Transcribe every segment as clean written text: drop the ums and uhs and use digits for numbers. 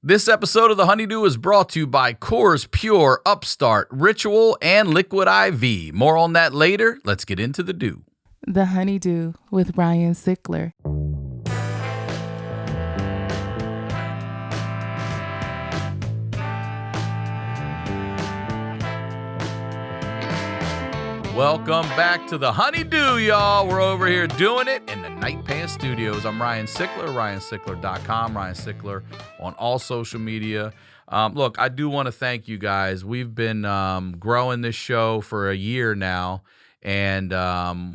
This episode of the HoneyDew is brought to you by COORS Pure, UPSTART, Ritual, and Liquid IV. More on that later. Let's get into the dew. The HoneyDew with Ryan Sickler. Welcome back to the HoneyDew, y'all. We're over here doing it in the Night Pants Studios. I'm Ryan Sickler, ryansickler.com, Ryan Sickler on all social media. Look, I do want to thank you guys. We've been growing this show for a year now, and I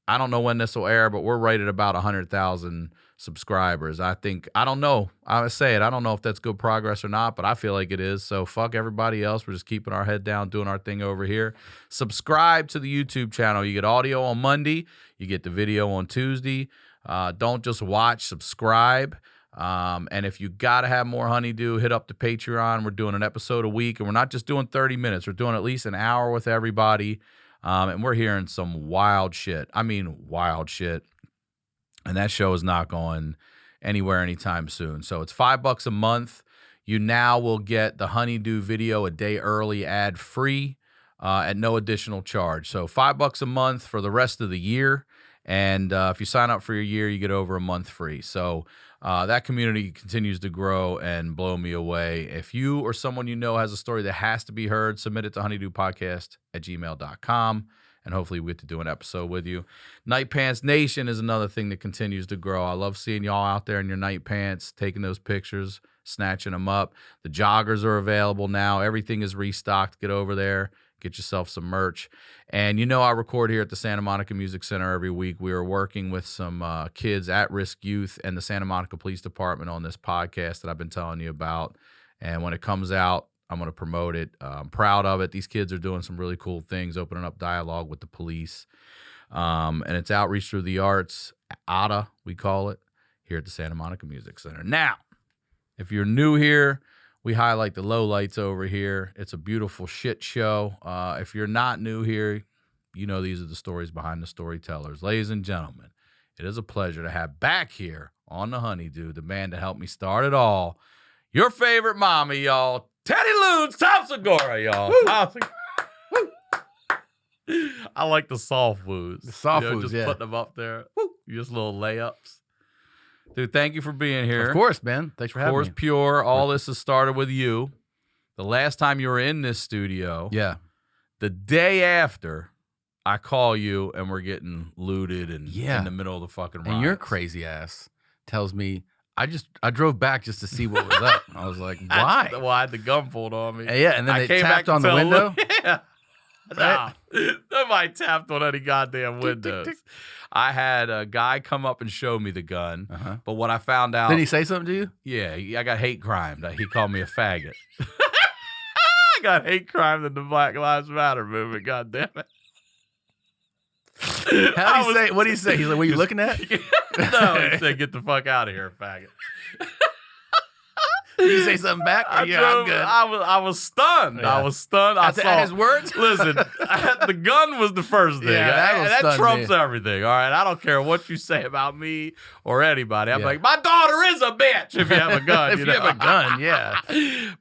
don't know when this will air, but we're right at about 100,000 subscribers. I don't know. I say it. I don't know if that's good progress or not, but I feel like it is. So fuck everybody else. We're just keeping our head down, doing our thing over here. Subscribe to the YouTube channel. You get audio on Monday. You get the video on Tuesday. Don't just watch, subscribe. And if you got to have more HoneyDew, hit up the Patreon. We're doing an episode a week, and we're not just doing 30 minutes. We're doing at least an hour with everybody. And we're hearing some wild shit. I mean, wild shit. And that show is not going anywhere anytime soon. So it's $5 a month. You now will get the HoneyDew video a day early, ad-free, at no additional charge. So $5 a month for the rest of the year. And if you sign up for your year, you get over a month free. So that community continues to grow and blow me away. If you or someone you know has a story that has to be heard, submit it to honeydewpodcast@gmail.com. And hopefully we get to do an episode with you. Night Pants Nation is another thing that continues to grow. I love seeing y'all out there in your night pants, taking those pictures, snatching them up. The joggers are available now. Everything is restocked. Get over there. Get yourself some merch. And you know I record here at the Santa Monica Music Center every week. We are working with some kids, at-risk youth, and the Santa Monica Police Department on this podcast that I've been telling you about. And when it comes out, I'm going to promote it. I'm proud of it. These kids are doing some really cool things, opening up dialogue with the police. And it's outreach through the arts, ADA, we call it, here at the Santa Monica Music Center. Now, if you're new here, we highlight the lowlights over here. It's a beautiful shit show. If you're not new here, you know these are the stories behind the storytellers. Ladies and gentlemen, it is a pleasure to have back here on the HoneyDew the man to help me start it all, your favorite mommy, y'all, Teddy Loons, Tom Segura, y'all. Tom Segura. I like the soft woos. The soft woos, just yeah. putting them up there. Just little layups. Dude, thank you for being here. Of course, man. Thanks for having COORS me. Pure. All this has started with you. The last time you were in this studio, Yeah. the day after, I call you and we're getting looted and in the middle of the fucking riots. And your crazy ass tells me, I drove back just to see what was up. I was like, why? Well, I had the gun pulled on me. Yeah, and then I they came tapped back on to the tell window. Yeah. Nah, nobody tapped on any goddamn windows. tick. I had a guy come up and show me the gun, Uh-huh. but what I found out... Did he say something to you? Yeah, I got hate crimed. He called me a faggot. I got hate crimed in the Black Lives Matter movement, goddamn it. How did he say? What did he say? He's like, what are you looking at? No, he said, get the fuck out of here, faggot. Did you say something back? Or, I'm good. I was stunned. Yeah. I was stunned. I saw At his words? Listen, the gun was the first thing. Yeah, that'll that stun trumps me. everything. All right, I don't care what you say about me or anybody. I'm Yeah. like, my daughter is a bitch. If you have a gun, If you have a gun, yeah.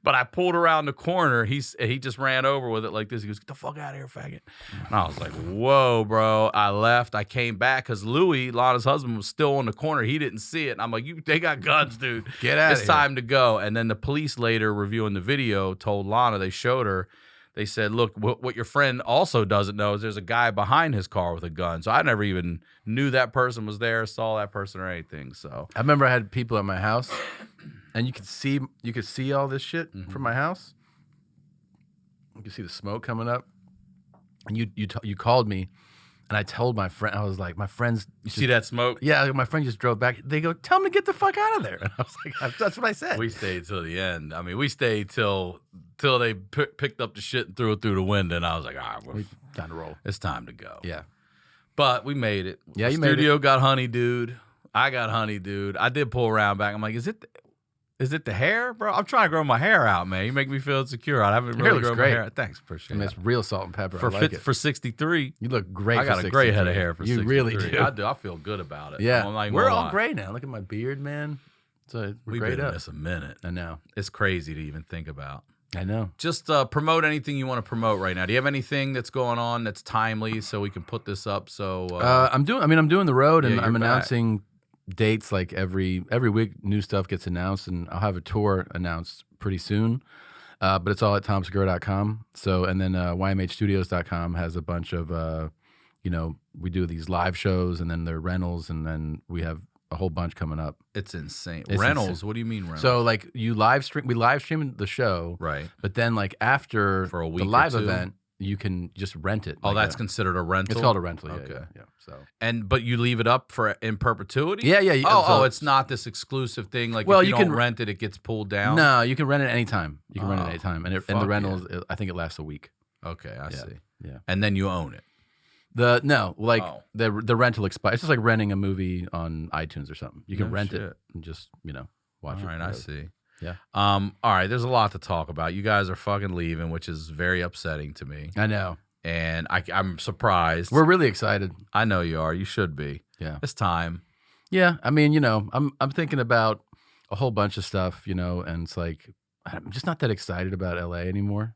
But I pulled around the corner. He just ran over with it like this. He goes, get the fuck out of here, faggot. And I was like, whoa, bro. I left. I came back because Louis, Lana's husband, was still on the corner. He didn't see it. And I'm like, they got guns, dude. Get out of It's here. time to go. And then the police later reviewing the video told Lana, they showed her, they said, look, what your friend also doesn't know is there's a guy behind his car with a gun. So I never even knew that person was there, saw that person or anything. So I remember I had people at my house, and you could see all this shit from my house. You could see the smoke coming up, and you called me, and I told my friend, I was like, my friends, you see that smoke? Yeah, my friend just drove back. They go, tell him to get the fuck out of there. And I was like, that's what I said. We stayed till the end. I mean, we stayed till they picked up the shit and threw it through the window, and I was like, all right, time to roll. it's time to go. Yeah. But we made it. Yeah, the you made it. studio got HoneyDewed. I got HoneyDewed. I did pull around back. I'm like, is it the hair, bro? I'm trying to grow my hair out, man. You make me feel insecure. I haven't Your hair really looks grown great. my hair. Thanks, appreciate And it. it's real salt and pepper. For I like it. for 63, You look great. I got for a great head of 63. hair for You 63. really do. I do. I feel good about it. Yeah, I'm not even we're gonna all lie. gray now. Look at my beard, man. So We've great been in up. this a minute. I know. It's crazy to even think about. I know. Just promote anything you want to promote right now. Do you have anything that's going on that's timely so we can put this up? So I'm doing the road, and yeah, I'm you're back. announcing dates like every week. New stuff gets announced, and I'll have a tour announced pretty soon. But it's all at tomsegura.com. So, and then ymhstudios.com has a bunch of we do these live shows, and then they're rentals, and then we have a whole bunch coming up. It's insane. It's Rentals? insane. What do you mean rentals? So like we live stream the show, right. but then like after For a week the or live two? event, you can just rent it. Oh, like that's considered a rental? it's called a rental. Yeah, Okay. yeah. So But you leave it up for in perpetuity? yeah. Oh, it's not this exclusive thing. Like Well, if you you don't can- rent it, it gets pulled down? no, you can rent it anytime. You can rent it Oh, anytime, and the fuck rentals, I think it lasts a week. Okay, I see. Yeah. And then you own it. The rental expires. It's just like renting a movie on iTunes or something. You can No rent shit. it and just watch it. All right, I see. Yeah. All right, there's a lot to talk about. You guys are fucking leaving, which is very upsetting to me. I know. And I'm surprised. We're really excited. I know you are. You should be. Yeah. It's time. Yeah. I mean, I'm thinking about a whole bunch of stuff, and it's like I'm just not that excited about LA anymore.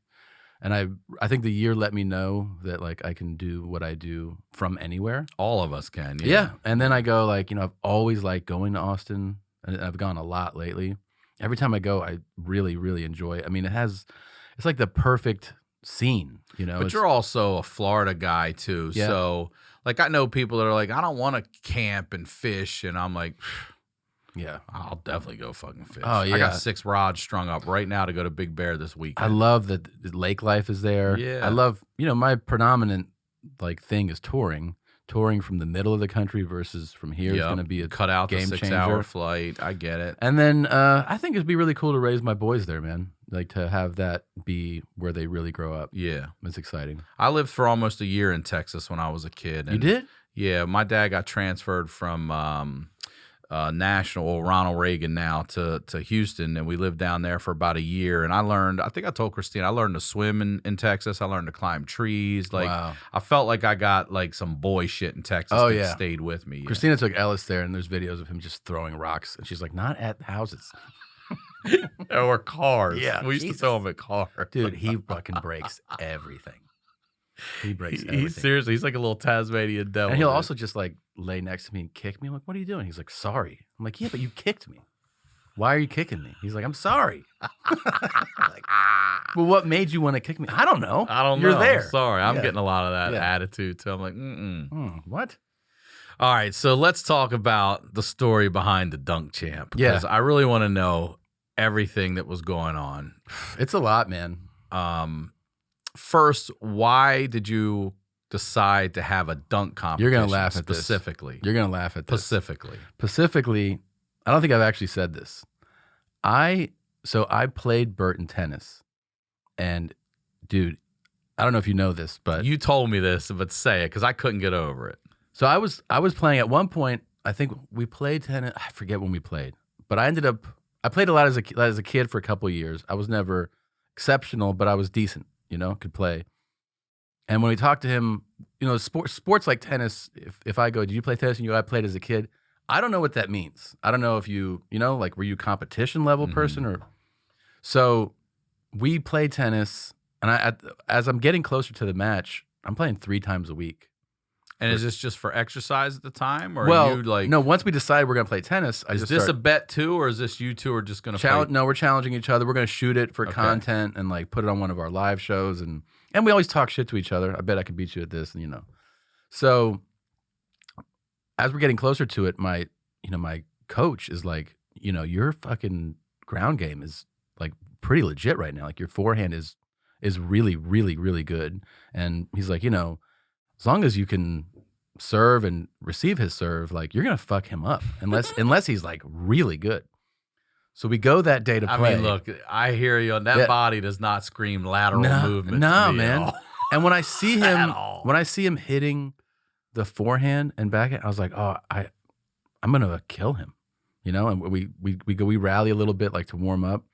And I think the year let me know that like I can do what I do from anywhere. All of us can. Yeah. And then I go like, I've always liked going to Austin, and I've gone a lot lately. Every time I go, I really, really enjoy it. I mean, it's like the perfect scene, But you're also a Florida guy too. Yeah. So like I know people that are like, I don't want to camp and fish. And I'm like, yeah. I'll definitely go fucking fish. Oh, I yeah. got 6 rods strung up right now to go to Big Bear this I weekend. love that the lake life is there. Yeah. I love, my predominant like thing is touring from the middle of the country versus from here is Yep. going to be a Cut out game the 6 changer. hour flight. I get it. And then I think it'd be really cool to raise my boys there, man. Like to have that be where they really grow up. Yeah. It's exciting. I lived for almost a year in Texas when I was a kid. You and did? Yeah, my dad got transferred from Ronald Reagan now to Houston, and we lived down there for about a year. And I think I told Christine, I learned to swim in Texas. I learned to climb trees. Like Wow. I felt like I got like some boy shit in Texas Oh, that yeah. stayed with me. Yeah. Christina took Ellis there, and there's videos of him just throwing rocks. And she's like, not at houses. Or cars. Yeah, we used Jesus. to throw him at cars. Dude, he fucking breaks everything. He breaks everything. He's seriously, he's like a little Tasmanian devil. And he'll dude. also just like lay next to me and kick me. I'm like, what are you doing? He's like, sorry. I'm like, yeah, but you kicked me. Why are you kicking me? He's like, I'm sorry. Like, well, what made you want to kick me? I don't know. I don't know. You're there. Sorry, I'm Yeah. getting a lot of that Yeah. attitude too. I'm like, What? All right, so let's talk about the story behind the dunk champ. Yeah. Because I really want to know everything that was going on. It's a lot, man. First, why did you decide to have a dunk competition? You're gonna laugh at this. specifically. You're gonna laugh at this. Specifically. I don't think I've actually said this. I played Bert in tennis, and dude, I don't know if you know this, but You told me this, but say it because I couldn't get over it. so I was playing at one point. I think we played tennis. I forget when we played, but I played a lot as a kid for a couple of years. I was never exceptional, but I was decent. Could play. And when we talked to him, sports like tennis. If I go, did you play tennis? And you go, I played as a kid. I don't know what that means. I don't know if you, like, were you a competition level person or? So we play tennis, and as I'm getting closer to the match, I'm playing 3 times a week. And is this just for exercise at the time, or Well, are you like? no. Once we decide we're gonna play tennis, Is this a bet too, or is this you two are just going to challenge? No, we're challenging each other. We're gonna shoot it for Okay. content and like put it on one of our live shows, and we always talk shit to each other. I bet I can beat you at this, and So as we're getting closer to it, my coach is like, your fucking ground game is like pretty legit right now. Like your forehand is really, really, really good. And he's like, as long as you can serve and receive his serve, like you're gonna fuck him up unless he's like really good. So we go that day to play. I mean, look, I hear you. That Yeah. body does not scream lateral movement. No, to me at man. all. And when I see At him, all. hitting the forehand and backhand, I was like, oh, I'm gonna kill him, And we rally a little bit like to warm up,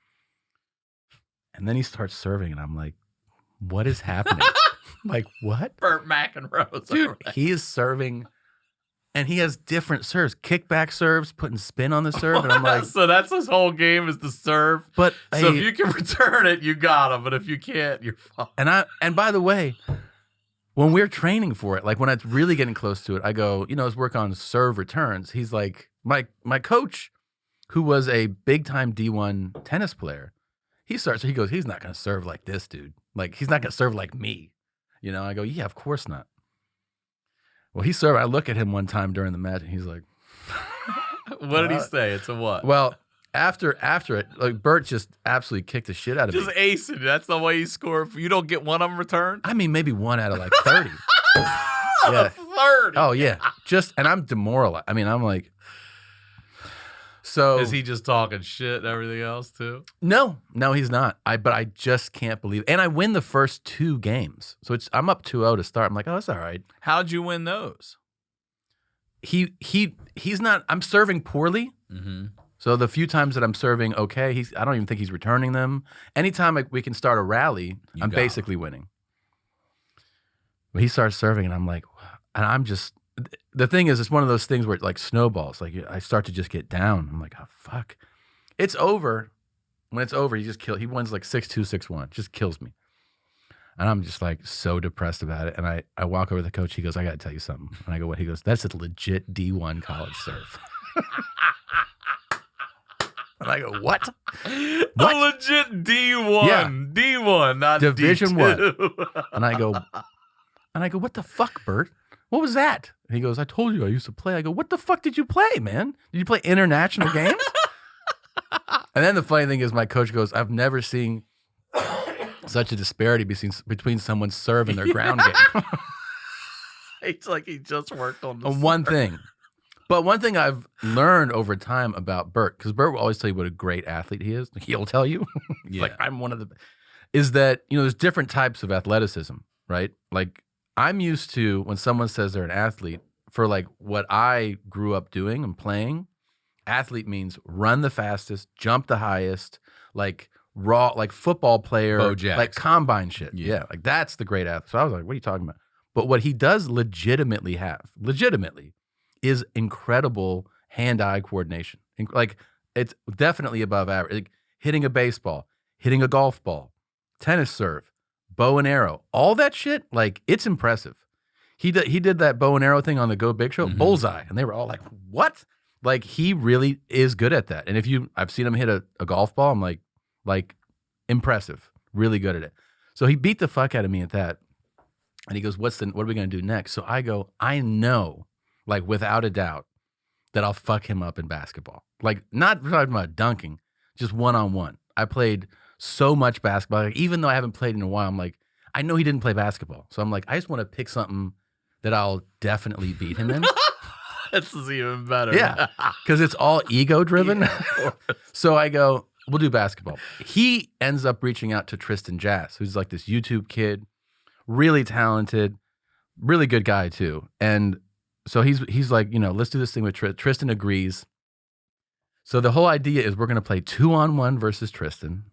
and then he starts serving, and I'm like, what is happening? Like what, Bert McEnroe, dude? He is serving And he has different serves, kickback serves, putting spin on the serve. And I'm like, so that's his whole game is to serve. but So if you can return it, you got him. But if you can't, you're fine. And by the way, when we're training for it, like when it's really getting close to it, I go, let's work on serve returns. He's like, my coach, who was a big time D1 tennis player, he goes, he's not going to serve like this, dude. Like, he's not going to serve like me. I go, yeah, of course not. Well, he served. I look at him one time during the match, and he's like, what did he say? It's a what? Well, after it, like Bert just absolutely kicked the shit out of me. Just acing. That's the way you score. You don't get one of them returned? I mean, maybe 1 out of like 30. Yeah. 30. Oh, yeah. And I'm demoralized. I mean, I'm like, so. Is he just talking shit and everything else too? No, he's not. But I just can't believe it. And I win the first 2 games. So I'm up 2-0 to start. I'm like, oh, that's all right. How'd you win those? He's not, I'm serving poorly. Mm-hmm. So the few times that I'm serving okay, I don't even think he's returning them. Anytime we can start a rally, I'm basically winning. But he starts serving, and I'm like, and I'm just, the thing is, it's one of those things where it like snowballs. Like I start to just get down. I'm like, oh, fuck. It's over. When it's over, he wins like 6-2, 6-1. Just kills me. And I'm just like so depressed about it. And I walk over to the coach. He goes, I got to tell you something. And I go, what? He goes, that's a legit D1 college serve. And I go, what? A legit D1. Yeah. D1, not Division D2. 1. And I go, what the fuck, Bert? What was that? And he goes, I told you I used to play. I go, what the fuck did you play, man? Did you play international games? And then the funny thing is my coach goes, I've never seen such a disparity between someone's serve and their ground game. It's like he just worked on the One thing. But one thing I've learned over time about Bert, because Bert will always tell you what a great athlete he is. He'll tell you. It's like, I'm one of the, is that, there's different types of athleticism, right? Like, I'm used to when someone says they're an athlete, for like what I grew up doing and playing, athlete means run the fastest, jump the highest, like raw, like football player, like combine shit. Yeah, like that's the great athlete. So I was like, what are you talking about? But what he does legitimately is incredible hand-eye coordination. Like, it's definitely above average. Like, hitting a baseball, hitting a golf ball, tennis serve, bow and arrow, all that shit, like, it's impressive. He did that bow and arrow thing on the Go Big Show, bullseye, and they were all like, what? Like, he really is good at that. And I've seen him hit a golf ball, I'm like, impressive, really good at it. So he beat the fuck out of me at that. And he goes, what are we going to do next? So I go, I know, like, without a doubt, that I'll fuck him up in basketball. Like, not talking about dunking, just one-on-one. I played so much basketball. Like, even though I haven't played in a while, I'm like, I know he didn't play basketball. So I'm like, I just want to pick something that I'll definitely beat him in. This is even better. Yeah, because it's all ego-driven. Yeah, so I go, we'll do basketball. He ends up reaching out to Tristan Jass, who's like this YouTube kid, really talented, really good guy too. And so he's like, let's do this thing with Tristan agrees. So the whole idea is we're going to play 2-on-1 versus Tristan.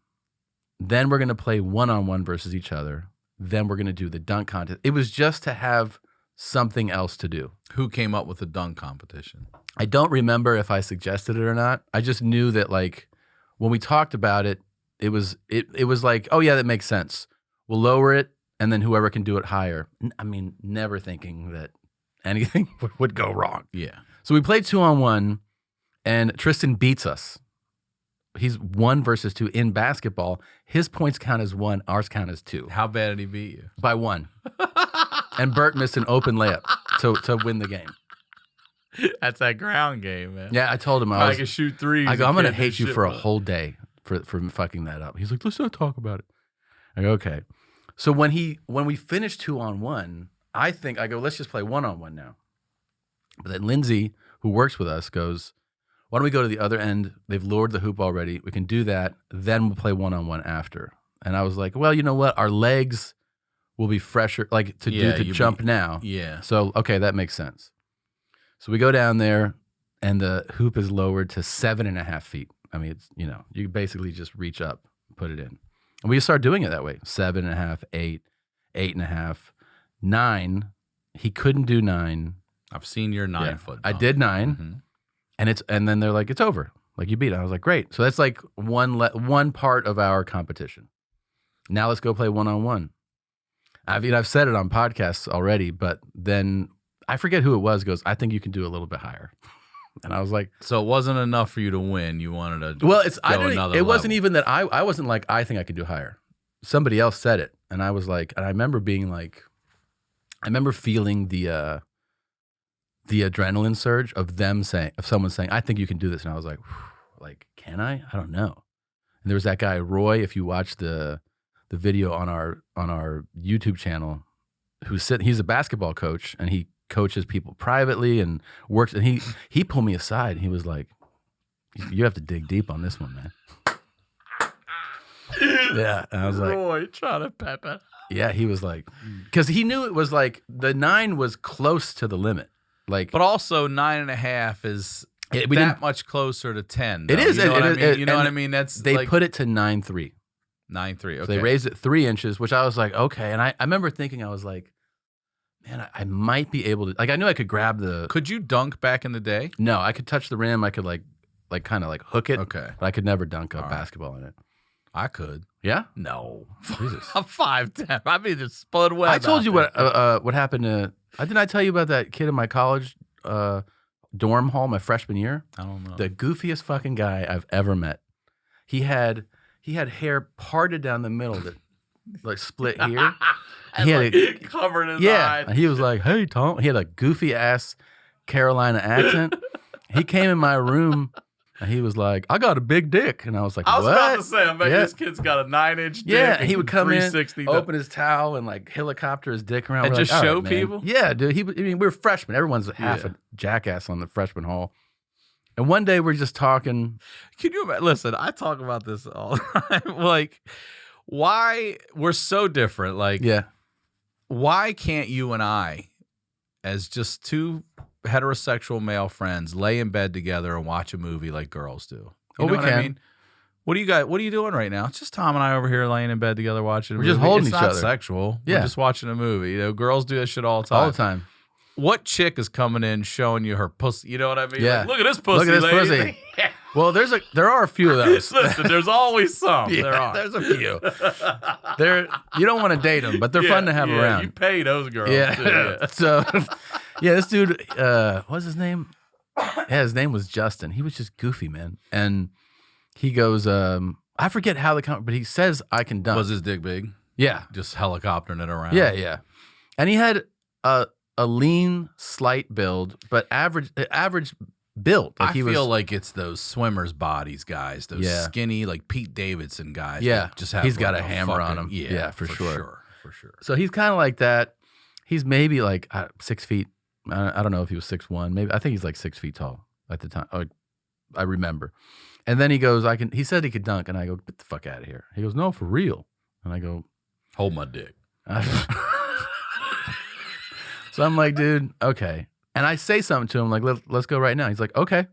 Then we're going to play 1-on-1 versus each other. Then we're going to do the dunk contest. It was just to have something else to do. Who came up with the dunk competition? I don't remember if I suggested it or not. I just knew that, like, when we talked about it, it was like, oh yeah, that makes sense. We'll lower it, and then whoever can do it higher. I mean, never thinking that anything would go wrong. Yeah. So we played 2-on-1, and Tristan beats us. He's 1 versus 2 in basketball. His points count as 1, ours count as 2. How bad did he beat you? By 1. And Bert missed an open layup to win the game. That's that ground game, man. Yeah, I told him I can shoot threes. I go, I'm gonna hate you for a whole day for fucking that up. He's like, let's not talk about it. I go, okay. So when we finished 2-on-1, I go, let's just play 1-on-1 now. But then Lindsay, who works with us, goes, why don't we go to the other end? They've lowered the hoop already. We can do that. Then we'll play 1-on-1 after. And I was like, well, you know what? Our legs will be fresher, like to jump now. Yeah. So, okay, that makes sense. So we go down there, and the hoop is lowered to 7.5 feet. I mean, it's, you basically just reach up, put it in. And we just start doing it that way. 7.5, 8, 8.5, 9. He couldn't do 9. I've seen your 9-foot. I did 9, Mm-hmm. and then they're like, it's over. Like, you beat it. I was like, great. So that's like one part of our competition. Now let's go play one-on-one. I mean, I've said it on podcasts already, but then I forget who it was. Goes, I think you can do a little bit higher. And I was like, so it wasn't enough for you to win. You wanted to. well, it wasn't even that I wasn't like, I think I can do higher. Somebody else said it, and I was like, and I remember being like, I remember feeling the adrenaline surge of someone saying, I think you can do this, and I was like, can I? I don't know. And there was that guy Roy. If you watch the video on our YouTube channel, he's a basketball coach, and he coaches people privately and works. And he pulled me aside. And he was like, "You have to dig deep on this one, man." Yeah, and I was like, Roy trying to pepper. yeah, he was like, because he knew it was like the 9 was close to the limit, like, But also 9.5 is that much closer to 10. It is. You know what I mean? You know what I mean? That's they like put it to 9.3. 9.3. Okay. So they raised it 3 inches, which I was like, okay. And I remember thinking, I was like, man, I might be able to. Like, I knew I could grab the. Could you dunk back in the day? No, I could touch the rim. I could like kind of like hook it. Okay. But I could never dunk a All right. basketball in it. I could. Yeah. No. Jesus. I'm 5'10". I mean, just spud web. I told you out there. what happened to. Didn't I tell you about that kid in my college dorm hall my freshman year? I don't know. The goofiest fucking guy I've ever met. He had hair parted down the middle that like split here. And He like, had covered his Yeah, eyes. and he was like, "Hey, Tom." He had a goofy ass Carolina accent. He came in my room and he was like, "I got a big dick," and I was like, I was "What?" about to say, I bet Yeah. this kid's got a 9-inch dick. Yeah, and he would come in, 360 open his towel, and like helicopter his dick around And We're just like, "All show right, man." people? Yeah, dude. I mean, we were freshmen. Everyone's half a jackass on the freshman hall. And one day we're just talking. Can you imagine? Listen, I talk about this all the time. Like, why we're so different. Like, Yeah, why can't you and I, as just two heterosexual male friends, lay in bed together and watch a movie like girls do? You Oh, know we what can. I mean? What are you doing right now? It's just Tom and I over here laying in bed together watching a We're movie. just holding it's each not other. sexual. Yeah. We're just watching a movie. You know, girls do that shit all the time. all the time. What chick is coming in showing you her pussy? You know what I mean? Yeah. Like, look at this pussy, Look at this lady. pussy. Well, there are a few of those. Listen, there's always some. Yeah, there are. there's a few. You don't want to date them, but they're fun to have around. You pay those girls. Yeah. Too, yeah. So, yeah, this dude, what's his name? Yeah, his name was Justin. He was just goofy, man. And he goes, I forget how but he says I can dunk. Was his dick big? Yeah. Just helicoptering it around. Yeah, yeah. And he had a lean, slight build, but average build. Like I feel like it's those swimmers' bodies, guys. Those Yeah. skinny, like Pete Davidson guys. Yeah. that just have He's got like a hammer on him. Yeah, Yeah, for sure. For sure. So he's kind of like that. He's maybe like 6 feet. I don't know if he was 6'1". Maybe I think he's like 6 feet tall at the time. I remember. And then he goes, he said he could dunk, and I go, get the fuck out of here. He goes, no, for real. And I go, Hold my dick. so I'm like, dude, okay. And I say something to him like, let's go right now. He's like, okay.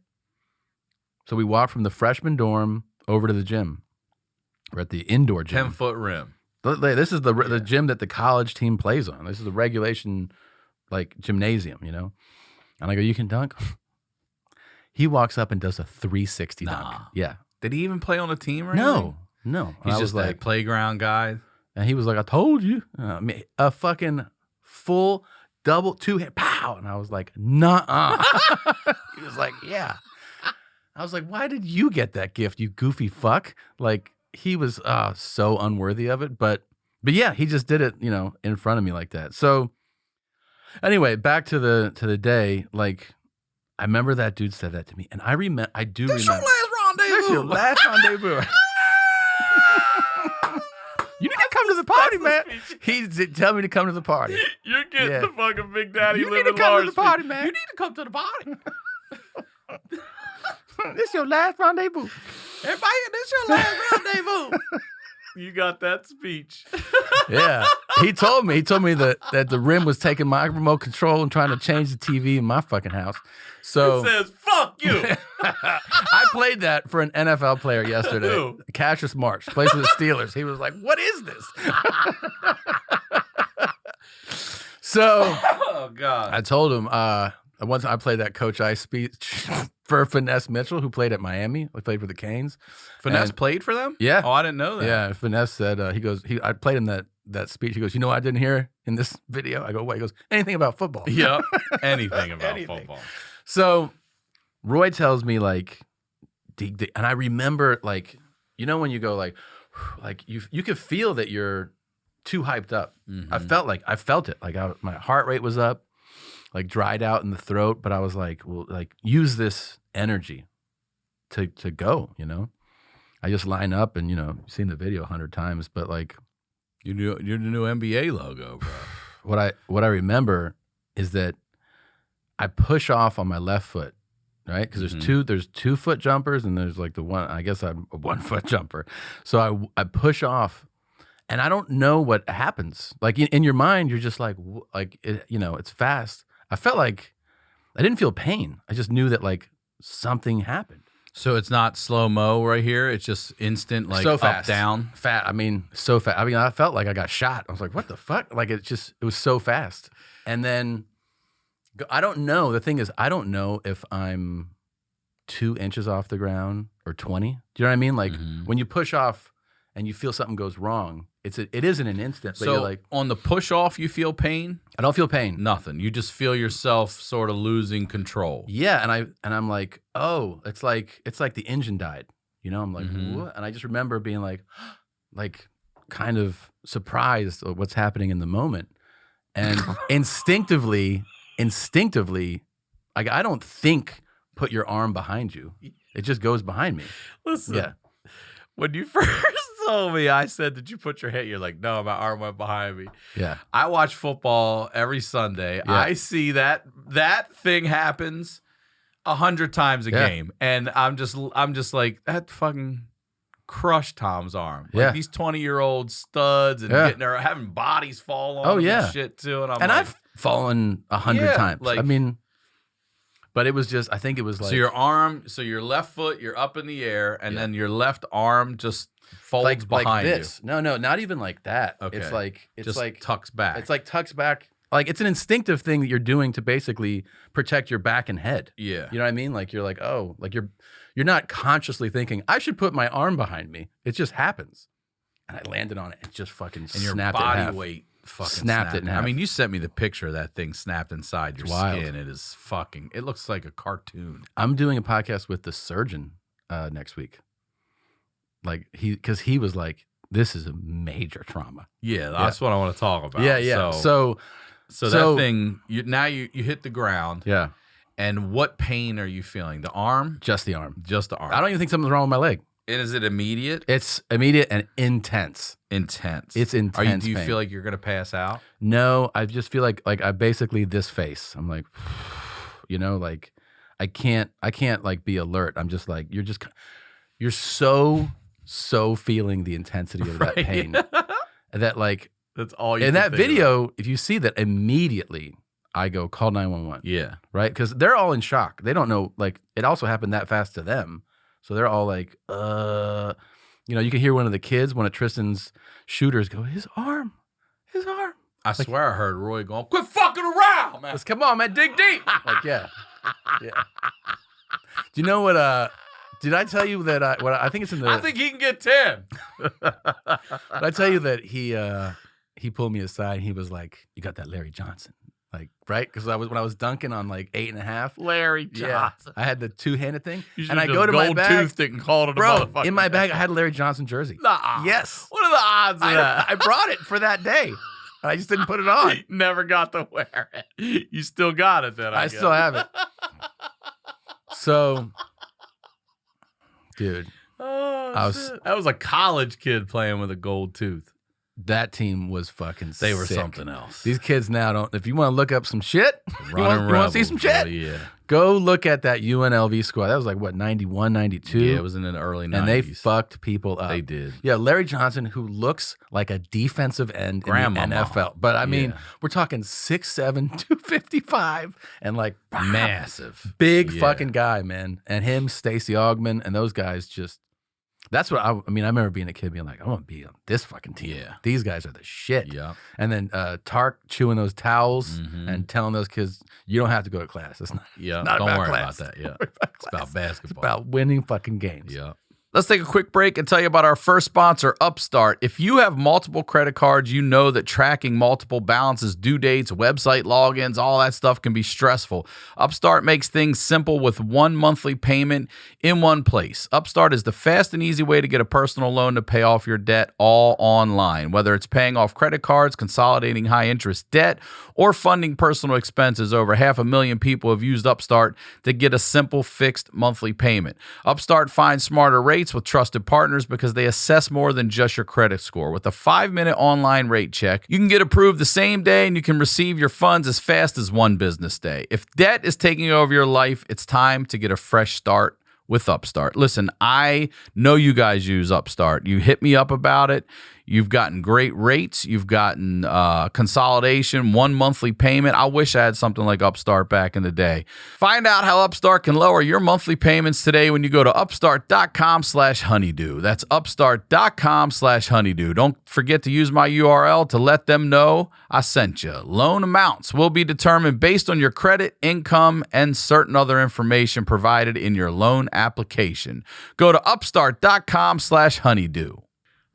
So we walk from the freshman dorm over to the gym. We're at the indoor gym. 10-foot rim. This is the gym that the college team plays on. This is the regulation, like, gymnasium, you know? And I go, you can dunk? He walks up and does a 360 dunk. Nah. Yeah. Did he even play on a team or anything? No. And He's I just was that playground guy. and he was like, I told you. A fucking full double two-hit pow. And I was like, nuh-uh. He was like, yeah. I was like, why did you get that gift, you goofy fuck? Like, he was so unworthy of it. But yeah, he just did it, you know, in front of me like that. So anyway, back to the day, like, I remember that dude said that to me. And I remember. This your last rendezvous. This your last rendezvous. You need to come to the party, man. He tell me to come to the party. You're getting Yeah. the fucking Big Daddy You need living to come large. to the party, speech. man. You need to come to the party. This your last rendezvous. Everybody, this your last rendezvous. You got that speech. Yeah. He told me that the rim was taking my remote control and trying to change the TV in my fucking house. So It says, fuck you. I played that for an NFL player yesterday. Who? Cassius Marsh, plays for the Steelers. He was like, what is this? So Oh, God. I told him, once I played that Coach I speech for Finesse Mitchell, who played at Miami. He played for the Canes. Finesse And- played for them? Yeah. Oh, I didn't know that. Yeah, Finesse said, I played him that speech. He goes, you know what I didn't hear in this video? I go, what? He goes, anything about football. Yep. Anything about Anything. football. So Roy tells me like, and I remember like, you know, when you go like you could feel that you're too hyped up. Mm-hmm. I felt it. Like my heart rate was up, like dried out in the throat. But I was like, well, like use this energy to go, you know? I just line up and, you know, you've seen the video 100 times, but like, You're the new NBA logo, bro. what I remember is that I push off on my left foot, right? Because there's 2 foot jumpers and there's like the one. I guess I'm a 1 foot jumper, so I push off, and I don't know what happens. Like in your mind, you're just like it's fast. I felt like I didn't feel pain. I just knew that like something happened. So it's not slow-mo right here. It's just instant, like So up, fast. down. I mean, so fast. I mean, I felt like I got shot. I was like, what the fuck? Like it was so fast. And then I don't know. The thing is, I don't know if I'm 2 inches off the ground or 20. Do you know what I mean? Like when you push off and you feel something goes wrong, it is in an instant. But So you're like, on the push-off, you feel pain? I don't feel pain. Nothing. You just feel yourself sort of losing control. Yeah, and I'm like, oh, it's like the engine died. You know, I'm like, what? And I just remember being like kind of surprised at what's happening in the moment. And instinctively, like I don't think put your arm behind you. It just goes behind me. Listen, Yeah. when you first told me, I said, did you put your head? You're like, no, my arm went behind me. Yeah. I watch football every Sunday. Yeah. I see that thing happens 100 times a game. And I'm just like, that fucking crushed Tom's arm. Like Yeah. these 20-year-old studs and having bodies fall on them and shit too. And And I've fallen 100 times. like- I mean, but it was just, I think it was like. So your left foot, you're up in the air, and then your left arm just folds behind like this. No, not even like that. Okay. It's Just like tucks back. It's like tucks back. Like it's an instinctive thing that you're doing to basically protect your back and head. Yeah. You know what I mean? Like you're like, oh, like you're not consciously thinking, I should put my arm behind me. It just happens. And I landed on it and just fucking And your snapped it in half. body weight fucking Snapped it in half. I mean, you sent me the picture of that thing snapped inside your wild. skin. It is fucking, it looks like a cartoon. I'm doing a podcast with the surgeon next week. Like because he was like, this is a major trauma. Yeah, that's what I want to talk about. Yeah. So that thing, you hit the ground. yeah, And what pain are you feeling? The arm? just the arm. Just the arm. I don't even think something's wrong with my leg. And is it immediate? It's immediate and intense. Intense. It's intense. Do you pain. feel like you're gonna pass out? No, I just feel like I basically this face. I'm like, you know, like I can't like be alert. I'm just like you're so feeling the intensity of that pain that like That's all you in can that think video. If you see that immediately, I go call 911. Yeah. Right, because they're all in shock. They don't know. Like it also happened that fast to them, so they're all like, you know, you can hear one of the kids, one of Tristan's shooters, go, his arm. I swear I heard Roy going, quit fucking around, man. Let's come on, man, dig deep. Like, yeah. Do you know what? Did I tell you that? I think it's in the. I think he can get 10. Did I tell you that he pulled me aside and he was like, "You got that Larry Johnson, like right?" Because when I was dunking on like 8.5. Larry Yeah, Johnson. I had the 2-handed thing, You and I should've go to just my gold bag, toothed it and called it a bro. motherfucker. In my bag, I had a Larry Johnson jersey. Nah. Yes, What are the odds of that? I brought it for that day. I just didn't put it on. Never got to wear it. You still got it then, I guess. still have it. So, dude, Oh, shit. That was a college kid playing with a gold tooth. that team was fucking They were sick. something else. These kids now don't. If you want to look up some shit, you want to see some shit? Bro, yeah. Go look at that UNLV squad. That was like what 91, 92. Yeah, it was in the early 90s. and they fucked people up. They did. Yeah, Larry Johnson, who looks like a defensive end Grandmama. in the NFL. But I mean, Yeah. we're talking 6'7", 255, and like Massive. big Yeah. fucking guy, man. And him, Stacey Augman, and those guys just. That's what I mean. I remember being a kid being like, I want to be on this fucking team. Yeah. These guys are the shit. Yeah. And then Tark chewing those towels and telling those kids, you don't have to go to class. It's not, Yeah. not Don't about worry class. about that. Yeah. It's It's about basketball. about winning fucking games. Yeah. Let's take a quick break and tell you about our first sponsor, UPSTART. If you have multiple credit cards, you know that tracking multiple balances, due dates, website logins, all that stuff can be stressful. UPSTART makes things simple with one monthly payment in one place. UPSTART is the fast and easy way to get a personal loan to pay off your debt all online. Whether it's paying off credit cards, consolidating high-interest debt, or funding personal expenses, over 500,000 people have used UPSTART to get a simple fixed monthly payment. UPSTART finds smarter rates with trusted partners because they assess more than just your credit score. With a 5-minute online rate check, you can get approved the same day and you can receive your funds as fast as one business day. If debt is taking over your life, it's time to get a fresh start with UPSTART. Listen, I know you guys use UPSTART. You hit me up about it. You've gotten great rates. You've gotten consolidation, one monthly payment. I wish I had something like UPSTART back in the day. Find out how UPSTART can lower your monthly payments today when you go to upstart.com/honeydew. That's upstart.com/honeydew. Don't forget to use my URL to let them know I sent you. Loan amounts will be determined based on your credit, income, and certain other information provided in your loan application. Go to upstart.com/honeydew.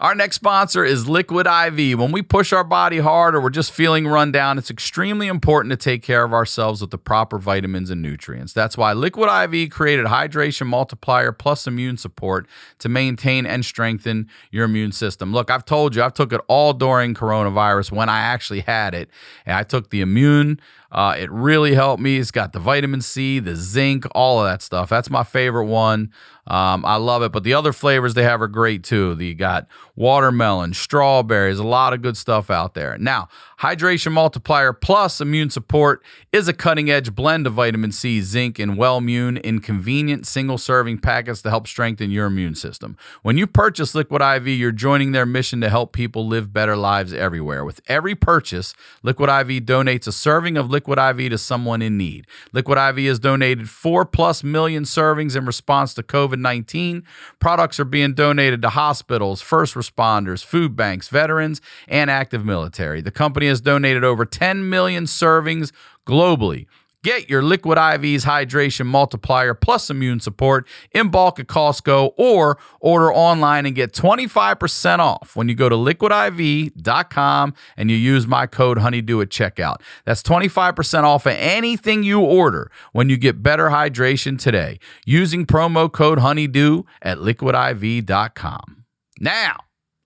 Our next sponsor is Liquid IV. When we push our body hard or we're just feeling run down, it's extremely important to take care of ourselves with the proper vitamins and nutrients. That's why Liquid IV created Hydration Multiplier Plus Immune Support to maintain and strengthen your immune system. Look, I've told you, I've took it all during coronavirus when I actually had it, and I took the immune. It really helped me. It's got the vitamin C, the zinc, all of that stuff. That's my favorite one. I love it. But the other flavors they have are great too. You got watermelon, strawberries, a lot of good stuff out there. Now, Hydration Multiplier Plus Immune Support is a cutting-edge blend of vitamin C, zinc, and Wellmune in convenient single-serving packets to help strengthen your immune system. When you purchase Liquid IV, you're joining their mission to help people live better lives everywhere. With every purchase, Liquid IV donates a serving of Liquid IV to someone in need. Liquid IV has donated 4+ million servings in response to COVID-19. Products are being donated to hospitals, first responders, food banks, veterans, and active military. The company has donated over 10 million servings globally. Get your Liquid IV's Hydration Multiplier Plus Immune Support in bulk at Costco or order online and get 25% off when you go to liquidiv.com and you use my code HoneyDew at checkout. That's 25% off of anything you order when you get better hydration today using promo code HoneyDew at liquidiv.com. Now,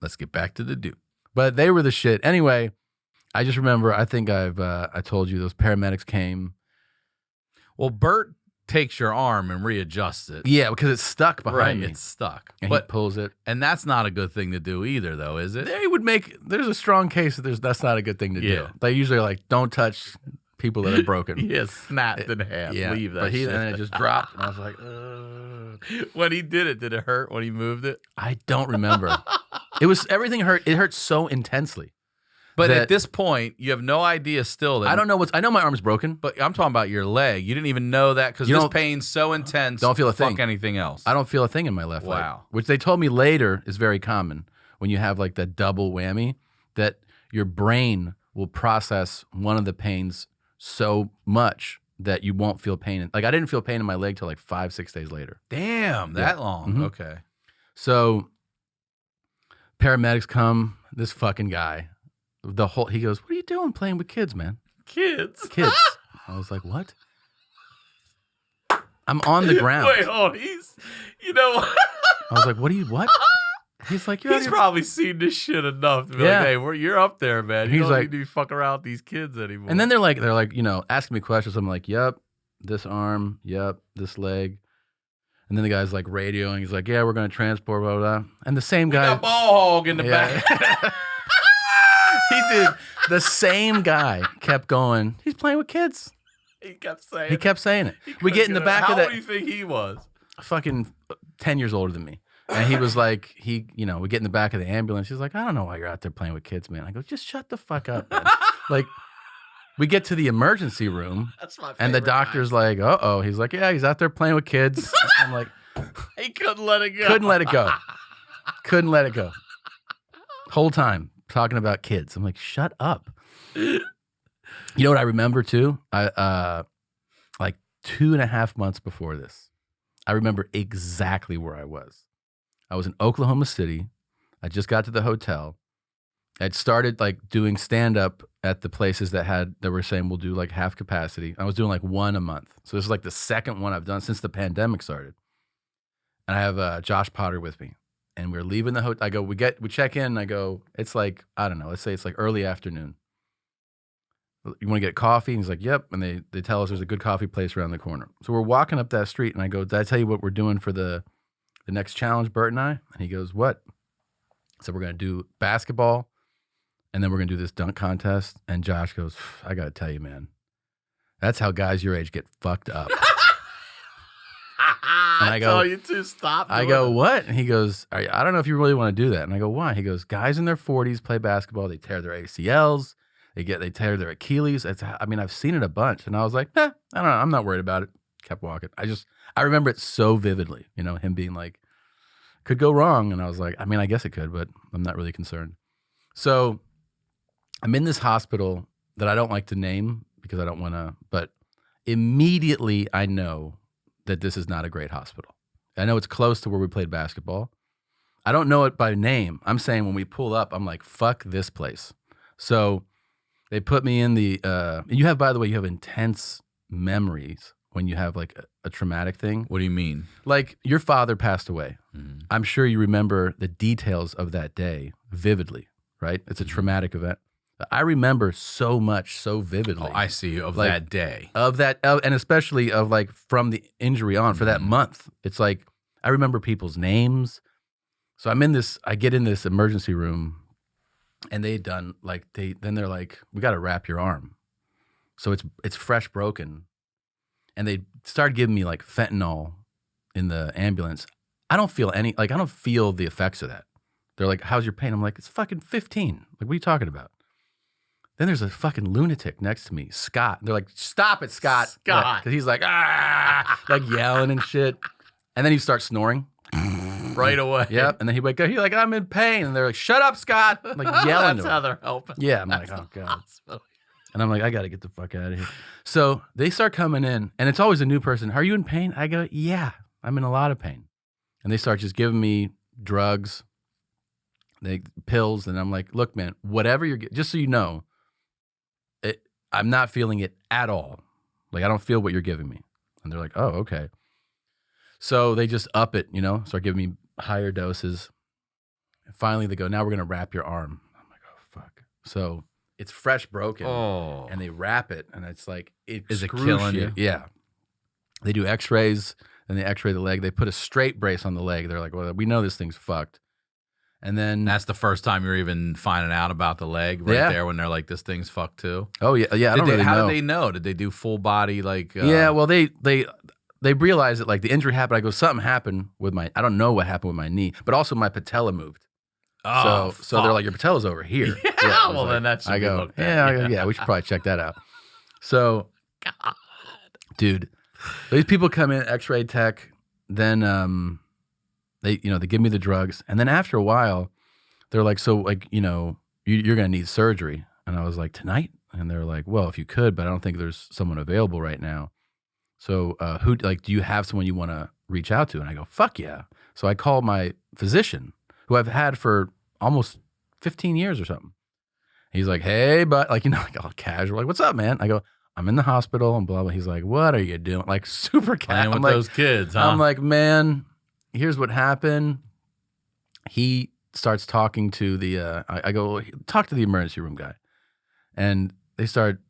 let's get back to the do. But they were the shit. Anyway, I just remember, I think I told you those paramedics came. Well, Bert takes your arm and readjusts it. Yeah, because it's stuck behind me. It's stuck. And But he pulls it. and that's not a good thing to do either, though, is it? There's a strong case that that's not a good thing to Yeah. do. They usually are like, don't touch people that are broken. Yeah, snapped in half. Yeah, Leave that but shit. and then it just dropped, and I was like, ugh. When he did it hurt when he moved it? I don't remember. Everything hurt. It hurt so intensely. But that- at this point, you have no idea still. That I don't know I know my arm's broken. But I'm talking about your leg. You didn't even know that because You this don't- pain's so intense. Don't feel a fuck thing. anything else. I don't feel a thing in my left leg. Wow. Which they told me later is very common when you have like that double whammy, that your brain will process one of the pains so much that you won't feel pain. Like I didn't feel pain in my leg till like 5-6 days later. Damn, that long. Mhm. Okay. So paramedics come, this fucking guy, he goes, "What are you doing playing with kids, man? Kids. Kids." I was like, "What?" I'm on the ground. Wait, hold on. You know what? I was like, what? He's like, "You're out He's here." probably seen this shit enough to be Yeah. like, hey, you're up there, man. You He's don't like- need to be fucking around with these kids anymore. And then they're like, asking me questions. I'm like, "Yep, this arm, yep, this leg." And then the guy's like radioing. He's like, "Yeah, we're gonna transport, blah, blah, blah." And the same guy, got ball hog in the Yeah. back. he did. The same guy kept going. He's playing with kids. He kept saying He kept saying it. We get in the back How of the old do you think he was? fucking 10 years older than me. And he was like, we get in the back of the ambulance. He's like, "I don't know why you're out there playing with kids, man." I go, "Just shut the fuck up, man." Like, we get to the emergency room, That's my favorite. and the doctor's like, "Uh-oh." He's like, "Yeah, he's out there playing with kids." I'm like, He couldn't let it go. couldn't let it go. Couldn't let it go. Whole time talking about kids. I'm like, shut up. You know what I remember too? Like 2.5 months before this, I remember exactly where I was. I was in Oklahoma City. I just got to the hotel. I'd started like doing stand-up at the places that were saying we'll do like half capacity. I was doing like one a month. So this is like the second one I've done since the pandemic started. And I have Josh Potter with me. And we're leaving the hotel. I go, we check in, and I go, it's like, I don't know, let's say it's like early afternoon. You want to get coffee? And he's like, yep. And they tell us there's a good coffee place around the corner. So we're walking up that street, and I go, did I tell you what we're doing for the next challenge, Bert and I? And he goes, what? So we're going to do basketball, and then we're going to do this dunk contest. And Josh goes, I got to tell you, man, that's how guys your age get fucked up. And I go, tell you to stop. I go, what? And he goes, I don't know if you really want to do that. And I go, why? He goes, guys in their 40s play basketball. They tear their ACLs. They tear their Achilles. I've seen it a bunch. And I was like, I don't know. I'm not worried about it. Kept walking. I remember it so vividly, him being like, could go wrong. And I was like, I guess it could, but I'm not really concerned. So I'm in this hospital that I don't like to name because I don't want to, but immediately I know that this is not a great hospital. I know it's close to where we played basketball. I don't know it by name. I'm saying when we pull up, I'm like, fuck this place. So they put me in the, you have intense memories when you have like a traumatic thing. What do you mean? Like your father passed away. Mm-hmm. I'm sure you remember the details of that day vividly, right? It's a traumatic event. I remember so much, so vividly. Oh, I see. Of like, that day. And especially of like from the injury on for that month. It's like, I remember people's names. So I get in this emergency room, and they're like, we got to wrap your arm. So it's fresh broken. And they started giving me like fentanyl in the ambulance. I don't feel the effects of that. They're like, how's your pain? I'm like, it's fucking 15. Like, what are you talking about? Then there's a fucking lunatic next to me, Scott. They're like, stop it, Scott. Scott. Because he's like, like yelling and shit. And then he starts snoring. Right away. Yep. And then he's like, I'm in pain. And they're like, shut up, Scott. I'm like yelling That's to him. how they're helping. Yeah. I'm like, oh, God. And I'm like, I got to get the fuck out of here. So they start coming in, and it's always a new person. Are you in pain? I go, yeah, I'm in a lot of pain. And they start just giving me drugs, pills. And I'm like, look, man, whatever you're getting, just so you know, I'm not feeling it at all. Like, I don't feel what you're giving me. And they're like, oh, okay. So they just up it, start giving me higher doses. And finally they go, now we're going to wrap your arm. I'm like, oh, fuck. So it's fresh broken. Oh. And they wrap it. And it's like, is it killing you? Yeah. They do x-rays, and they x-ray the leg. They put a straight brace on the leg. They're like, well, we know this thing's fucked. And then that's the first time you're even finding out about the leg there when they're like, this thing's fucked too. Oh yeah. Yeah. How did they know? Did they do full body? Like, yeah, well, they realized that like the injury happened. I go, something happened with I don't know what happened with my knee, but also my patella moved. Oh, so they're like, your patella's over here. Yeah, well, then that should I go, be looked at. we should probably check that out. So, God, dude, these people come in, x-ray tech, then they give me the drugs, and then after a while, they're like, so like, you're gonna need surgery. And I was like, tonight? And they're like, well, if you could, but I don't think there's someone available right now. So do you have someone you want to reach out to? And I go, fuck yeah. So I call my physician, who I've had for almost 15 years or something. He's like, hey, but like, all casual, like, what's up, man? I go, I'm in the hospital and blah, blah. He's like, what are you doing? Like, super casual. Playing with those kids, huh? I'm like, man, here's what happened. He starts talking to I go, talk to the emergency room guy. And they start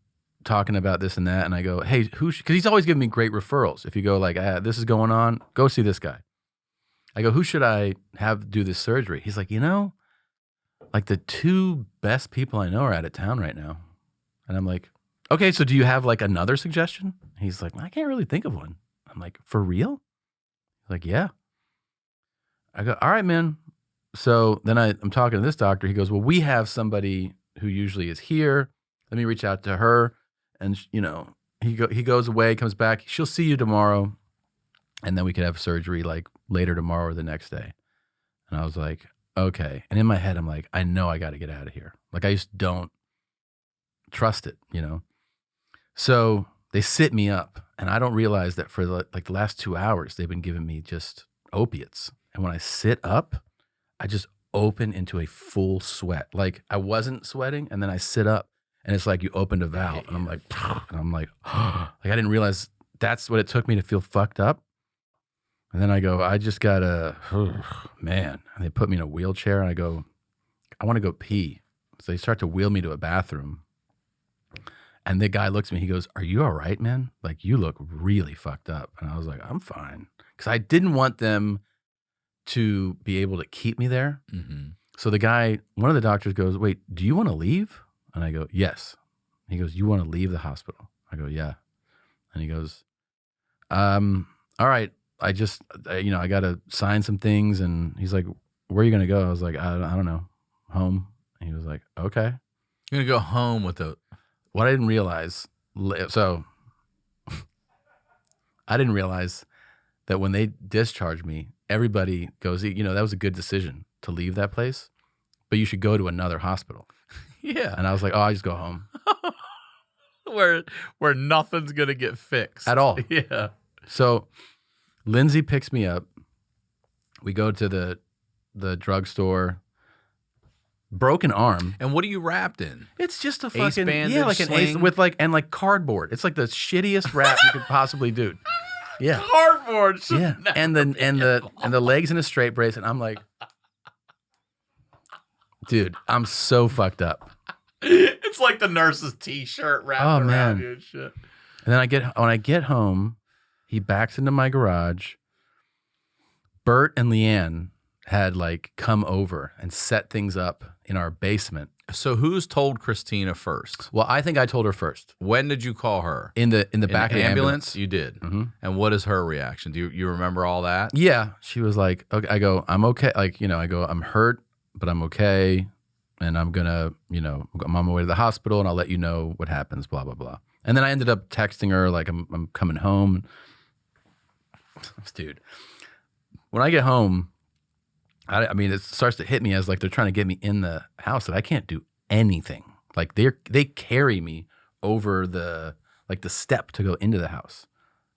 talking about this and that. And I go, hey, because he's always giving me great referrals. If you go like, this is going on, go see this guy. I go, who should I have do this surgery? He's like, like the two best people I know are out of town right now. And I'm like, okay, so do you have like another suggestion? He's like, I can't really think of one. I'm like, for real? Like, yeah. I go, all right, man. So then I'm talking to this doctor. He goes, well, we have somebody who usually is here. Let me reach out to her. And, he goes away, comes back. She'll see you tomorrow. And then we could have surgery like later tomorrow or the next day. And I was like, okay. And in my head, I'm like, I know I got to get out of here. Like, I just don't trust it, you know? So they sit me up, and I don't realize that for the last 2 hours, they've been giving me just opiates. And when I sit up, I just open into a full sweat. Like, I wasn't sweating, and then I sit up, and it's like you opened a valve, and I'm like, I didn't realize that's what it took me to feel fucked up. And then I go, I just gotta, man. And they put me in a wheelchair, and I go, I want to go pee. So they start to wheel me to a bathroom. And the guy looks at me, he goes, are you all right, man? Like, you look really fucked up. And I was like, I'm fine. Because I didn't want them to be able to keep me there. Mm-hmm. So the guy, one of the doctors goes, wait, do you want to leave? And I go, yes. He goes, you want to leave the hospital? I go, yeah. And he goes, all right, I just, I got to sign some things. And he's like, where are you going to go? I was like, I don't know, home. And he was like, okay. You're going to go home with What I didn't realize, so I didn't realize that when they discharged me, everybody goes, that was a good decision to leave that place, but you should go to another hospital. Yeah. And I was like, I just go home. where nothing's going to get fixed. At all. Yeah. So Lindsay picks me up. We go to the drugstore. Broken arm. And what are you wrapped in? It's just a Ace fucking bandage, like an sling? ace with cardboard. It's like the shittiest wrap you could possibly do. Yeah. Cardboard. Yeah. And the legs in a straight brace, and I'm like, dude, I'm so fucked up. It's like the nurse's t-shirt wrapped around man. you and shit. And then when I get home, he backs into my garage. Bert and Leanne had come over and set things up in our basement. So who's told Christina first? Well, I think I told her first. When did you call her? In the back of the ambulance. You did. Mm-hmm. And what is her reaction? Do you remember all that? Yeah. She was like, okay. I go, I'm okay. I go, I'm hurt, but I'm okay. And I'm gonna, I'm on my way to the hospital and I'll let you know what happens, blah, blah, blah. And then I ended up texting her, I'm coming home. Dude, when I get home, I mean, it starts to hit me as they're trying to get me in the house that I can't do anything. Like they carry me over the step to go into the house,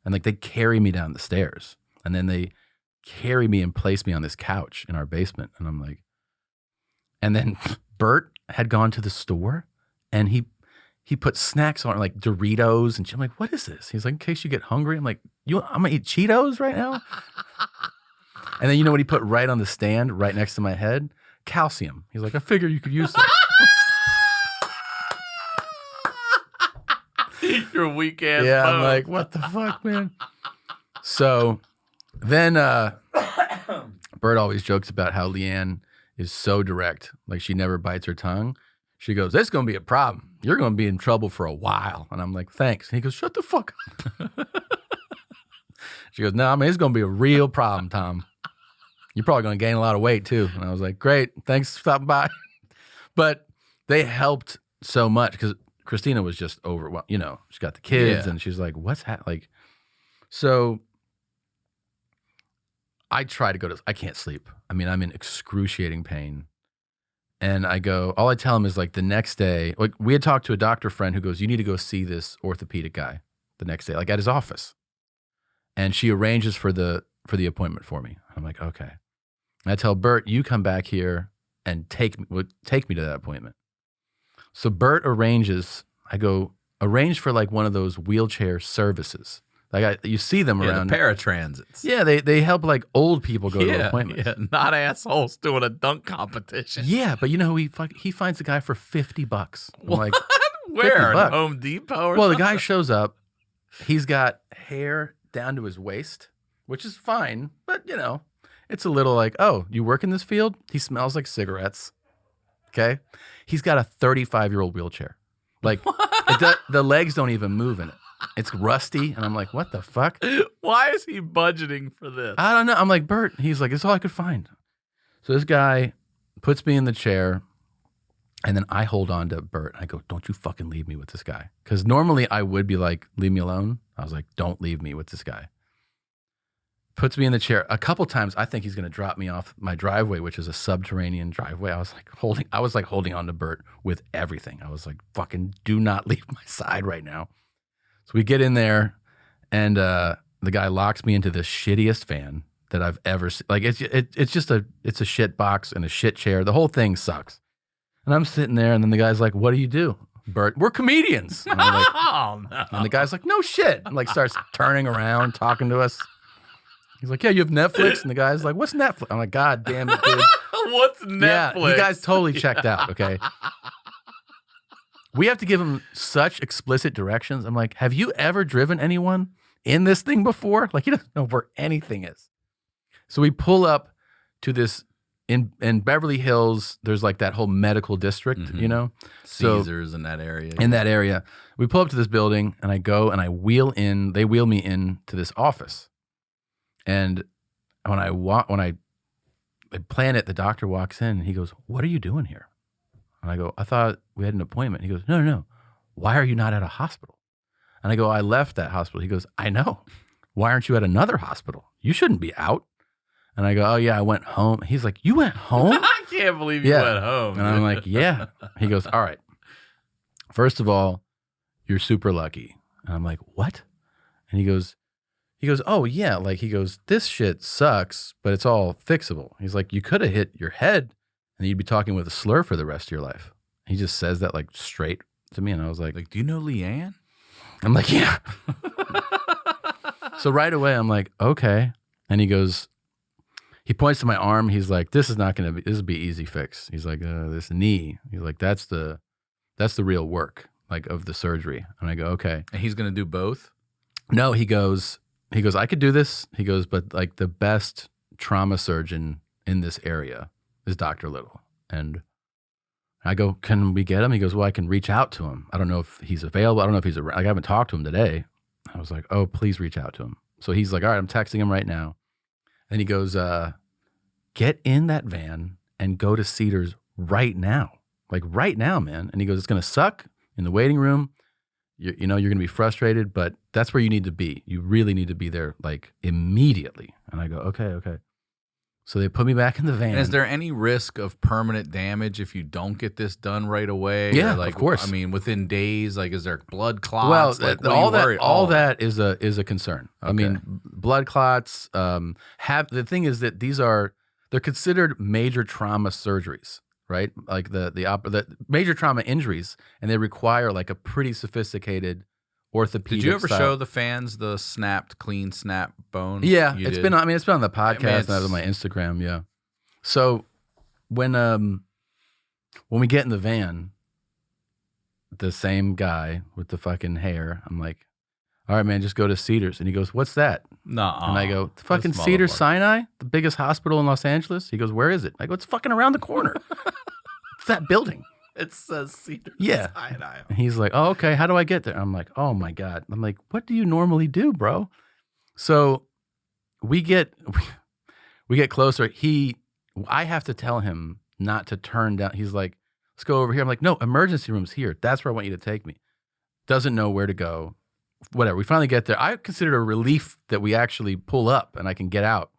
and they carry me down the stairs, and then they carry me and place me on this couch in our basement, and I'm like, and then Bert had gone to the store, and he put snacks on like Doritos, and I'm like, what is this? He's like, in case you get hungry. I'm like, I'm gonna eat Cheetos right now. And then you know what he put right on the stand, right next to my head? Calcium. He's like, I figure you could use that. Your weak ass. Yeah, bone. I'm like, what the fuck, man? So then Bert always jokes about how Leanne is so direct. Like, she never bites her tongue. She goes, this is going to be a problem. You're going to be in trouble for a while. And I'm like, thanks. And he goes, shut the fuck up. She goes, no, I mean, it's going to be a real problem, Tom. You're probably going to gain a lot of weight too. And I was like, great, thanks for stopping by. But they helped so much because Christina was just overwhelmed. She's got the kids and she's like, what's happening? So I try to go to, I can't sleep. I mean, I'm in excruciating pain. And I go, all I tell him is the next day, we had talked to a doctor friend who goes, you need to go see this orthopedic guy the next day, at his office. And she arranges for the appointment for me. I'm like, okay. And I tell Bert, you come back here and take me to that appointment. So Bert arranges, I go, arrange for one of those wheelchair services. You see them around. The paratransits. Yeah, they help old people go to appointments. Yeah, not assholes doing a dunk competition. Yeah, but he finds the guy for $50. I'm like, where? $50. Home Depot or Well, something? the guy shows up. He's got hair down to his waist, which is fine, but it's a little oh, you work in this field? He smells like cigarettes. Okay? He's got a 35-year-old wheelchair. The legs don't even move in it. It's rusty, and I'm like, what the fuck? Why is he budgeting for this? I don't know. I'm like, Bert. He's like, it's all I could find. So this guy puts me in the chair, and then I hold on to Bert. I go, don't you fucking leave me with this guy. Because normally I would be like, leave me alone. I was like, don't leave me with this guy. puts me in the chair. A couple times, I think he's going to drop me off my driveway, which is a subterranean driveway. I was like holding on to Bert with everything. I was like, fucking do not leave my side right now. So we get in there, and the guy locks me into the shittiest van that I've ever seen. Like it's a shit box and a shit chair. The whole thing sucks. And I'm sitting there, and then the guy's like, "What do you do, Bert?" "We're comedians." And I'm like, Oh, no. and the guy's like, "No shit." And like starts turning around, talking to us. He's like, "Yeah, you have Netflix?" And the guy's like, "What's Netflix?" I'm like, "God damn it, dude." What's Netflix? Yeah, you guys totally checked out, okay? We have to give him such explicit directions. I'm like, have you ever driven anyone in this thing before? Like, he doesn't know where anything is. So we pull up to this, in Beverly Hills, there's like that whole medical district, you know? Caesars in that area. In that area. We pull up to this building, and I go and I wheel in, they wheel me in to this office. And when I plan it, the doctor walks in and he goes, "What are you doing here?" And I go, "I thought we had an appointment." He goes, No. "Why are you not at a hospital?" And I go, "I left that hospital." He goes, "I know. Why aren't you at another hospital? You shouldn't be out." And I go, "Oh yeah, I went home." He's like, "You went home?" I can't believe you went home. And I'm like, "Yeah." He goes, "All right. First of all, you're super lucky." And I'm like, "What?" And he goes, "Oh yeah." Like, he goes, "This shit sucks, but it's all fixable." He's like, "You could have hit your head and you'd be talking with a slur for the rest of your life." He just says that like straight to me. And I was like, do you know Leanne? I'm like, "Yeah." So right away, I'm like, "Okay." And he goes, he points to my arm. He's like, this will be easy fix. He's like, "This knee." He's like, that's the real work, like, of the surgery." And I go, "Okay." And he's going to do both? No, he goes, "I could do this." He goes, "But like the best trauma surgeon in this area is Dr. Little." And I go, "Can we get him?" He goes, "Well, I can reach out to him. I don't know if he's available. I don't know if he's around. Like, I haven't talked to him today." I was like, "Oh, please reach out to him." So he's like, "All right, I'm texting him right now." And he goes, "Get in that van and go to Cedars right now. Like, right now, man." And he goes, "It's going to suck in the waiting room. You're going to be frustrated, but that's where you need to be. You really need to be there, like, immediately." And I go, okay. So they put me back in the van. And is there any risk of permanent damage if you don't get this done right away? Yeah, or like, of course. I mean, within days, like, is there blood clots? Well, like, all that is a concern. Okay. I mean, blood clots the thing is that they're considered major trauma surgeries, right? Like the major trauma injuries, and they require like a pretty sophisticated orthopedic. Did you ever style. show the fans the clean snap bone? Yeah, You it's did? been on the podcast I mean, and on my Instagram. Yeah. So when we get in the van, the same guy with the fucking hair, I'm like, "All right, man, just go to Cedars." And he goes, "What's that?" Nuh-uh. And I go, This "Fucking Cedars motherfucker. Sinai, the biggest hospital in Los Angeles." He goes, "Where is it?" I go, "It's fucking around the corner. It's that building." It says Cedars. Yeah. And he's like, "Oh, okay. How do I get there?" I'm like, "Oh my God." I'm like, "What do you normally do, bro?" So we get closer. I have to tell him not to turn down. He's like, "Let's go over here." I'm like, "No, emergency room's here. That's where I want you to take me." Doesn't know where to go. Whatever. We finally get there. I consider it a relief that we actually pull up and I can get out.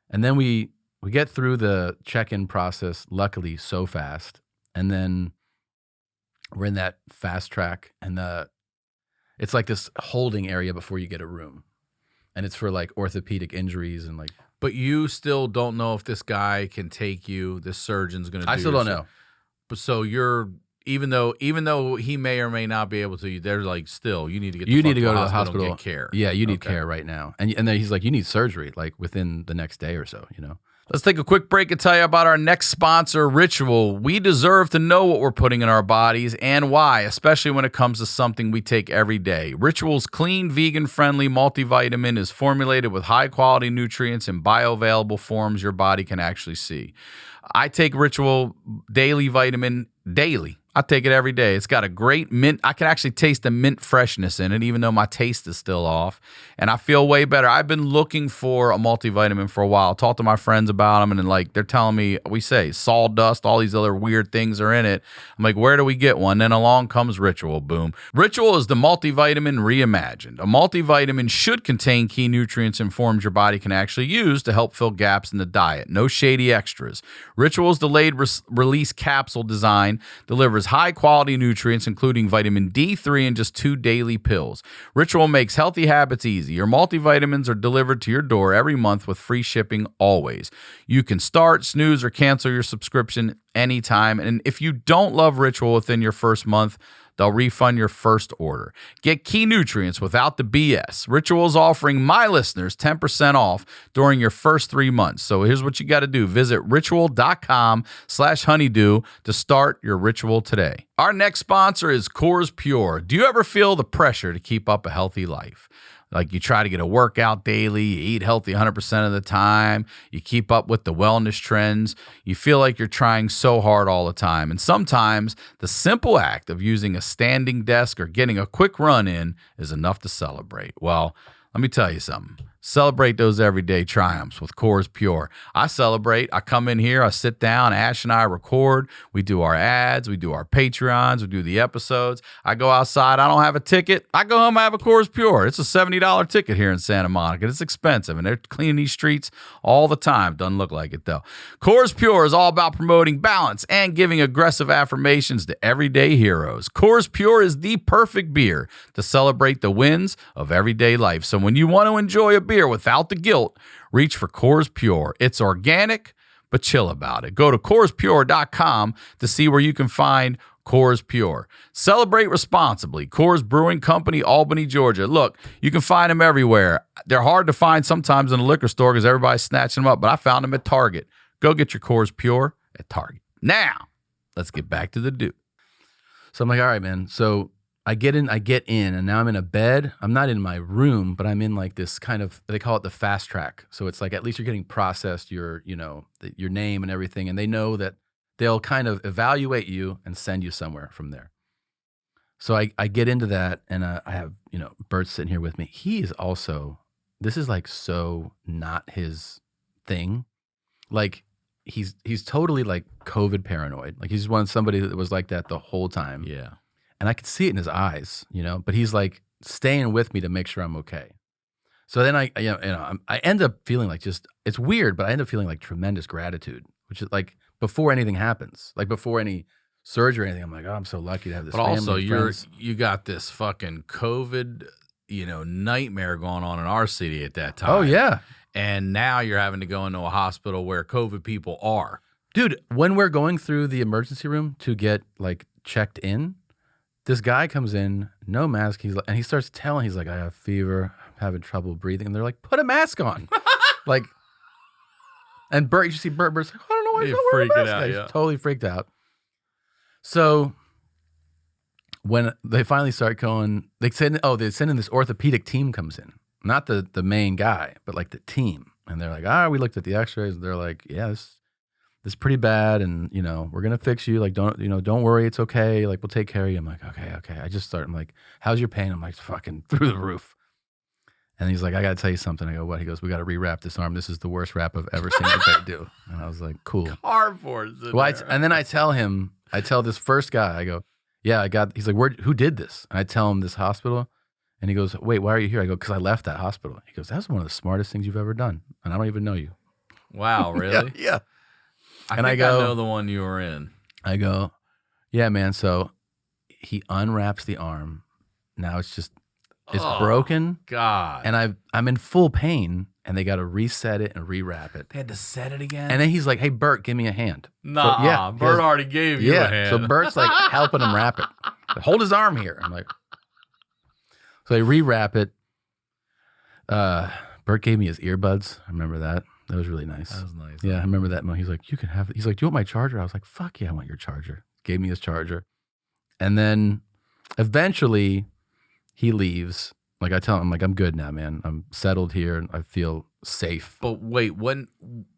And then we get through the check-in process, luckily, so fast. And then we're in that fast track, and it's like this holding area before you get a room. And it's for like orthopedic injuries and like. But you still don't know if this guy can take you. This surgeon's going to do I still don't know. But so you're, even though he may or may not be able to, they're like, still, you need to get You the need to go to the and hospital. get care. Yeah, you need care right now. And then he's like, "You need surgery like within the next day or so, you know." Let's take a quick break and tell you about our next sponsor, Ritual. We deserve to know what we're putting in our bodies and why, especially when it comes to something we take every day. Ritual's clean, vegan-friendly multivitamin is formulated with high-quality nutrients in bioavailable forms your body can actually see. I take Ritual daily vitamin daily. I take it every day. It's got a great mint. I can actually taste the mint freshness in it, even though my taste is still off. And I feel way better. I've been looking for a multivitamin for a while. Talked to my friends about them, and like they're telling me, we say sawdust, all these other weird things are in it. I'm like, where do we get one? Then along comes Ritual. Boom. Ritual is the multivitamin reimagined. A multivitamin should contain key nutrients and forms your body can actually use to help fill gaps in the diet. No shady extras. Ritual's delayed release capsule design delivers high-quality nutrients, including vitamin D3 in just 2 daily pills. Ritual makes healthy habits easy. Your multivitamins are delivered to your door every month with free shipping always. You can start, snooze, or cancel your subscription anytime. And if you don't love Ritual within your first month, they'll refund your first order. Get key nutrients without the BS. Ritual is offering my listeners 10% off during your first 3 months. So here's what you got to do. Visit ritual.com/honeydew to start your ritual today. Our next sponsor is COORS Pure. Do you ever feel the pressure to keep up a healthy life? Like you try to get a workout daily, you eat healthy 100% of the time, you keep up with the wellness trends, you feel like you're trying so hard all the time. And sometimes the simple act of using a standing desk or getting a quick run in is enough to celebrate. Well, let me tell you something. Celebrate those everyday triumphs with COORS Pure. I celebrate. I come in here, I sit down, Ash and I record. We do our ads, we do our Patreons, we do the episodes. I go outside, I don't have a ticket. I go home, I have a COORS Pure. It's a $70 ticket here in Santa Monica. It's expensive, and they're cleaning these streets all the time. Doesn't look like it, though. COORS Pure is all about promoting balance and giving aggressive affirmations to everyday heroes. COORS Pure is the perfect beer to celebrate the wins of everyday life. So when you want to enjoy a beer without the guilt, reach for COORS Pure. It's organic, but chill about it. Go to COORSPure.com to see where you can find COORS Pure. Celebrate responsibly. COORS Brewing Company, Albany, Georgia. Look, you can find them everywhere. They're hard to find sometimes in the liquor store because everybody's snatching them up, but I found them at Target. Go get your COORS Pure at Target. Now, let's get back to the do. So I'm like, all right, man. So I get in, and now I'm in a bed. I'm not in my room, but I'm in like this kind of, they call it the fast track. So it's like, at least you're getting processed, your name and everything. And they know that they'll kind of evaluate you and send you somewhere from there. So I get into that, and I have, Bert sitting here with me. He is also, this is like so not his thing. Like he's totally like COVID paranoid. Like he's somebody that was like that the whole time. Yeah. And I could see it in his eyes, but he's like staying with me to make sure I'm okay. So then I end up feeling like it's weird, but I end up feeling like tremendous gratitude, which is like before anything happens, like before any surgery or anything. I'm like, oh, I'm so lucky to have this. But family also, and friends. you got this fucking COVID, nightmare going on in our city at that time. Oh yeah, and now you're having to go into a hospital where COVID people are. Dude, when we're going through the emergency room to get like checked in, this guy comes in, no mask. He's starts telling, he's like, I have fever, I'm having trouble breathing. And they're like, put a mask on. Like, and Bert, you see Bert's like, I don't know why he's not wearing a mask. out, He's yeah. totally freaked out. So when they finally start going, they send in this orthopedic team comes in. Not the main guy, but like the team. And they're like, we looked at the x-rays. And they're like, yeah, this is pretty bad, and we're gonna fix you. Like, don't worry, it's okay. Like, we'll take care of you. I'm like, okay. I'm like, how's your pain? I'm like, fucking through the roof. And he's like, I gotta tell you something. I go, what? He goes, we gotta rewrap this arm. This is the worst wrap I've ever seen anybody do. And I was like, cool. Cardboard. And then I tell this first guy, I go, yeah, he's like, who did this? And I tell him this hospital. And he goes, wait, why are you here? I go, because I left that hospital. He goes, that's one of the smartest things you've ever done. And I don't even know you. Wow, really? Yeah. I know the one you were in. I go, yeah, man. So he unwraps the arm. Now it's broken. God. And I'm in full pain, and they got to reset it and rewrap it. They had to set it again? And then he's like, hey, Bert, give me a hand. Nah, so, yeah, Bert already gave you a hand. So Bert's like helping him wrap it. Hold his arm here. I'm like, so they rewrap it. Bert gave me his earbuds. I remember that. That was really nice. That was nice. Yeah, I remember that. He's like, you can have it. He's like, do you want my charger? I was like, fuck yeah, I want your charger. Gave me his charger. And then eventually he leaves. Like I tell him, I'm like, I'm good now, man. I'm settled here. And I feel safe. But wait, when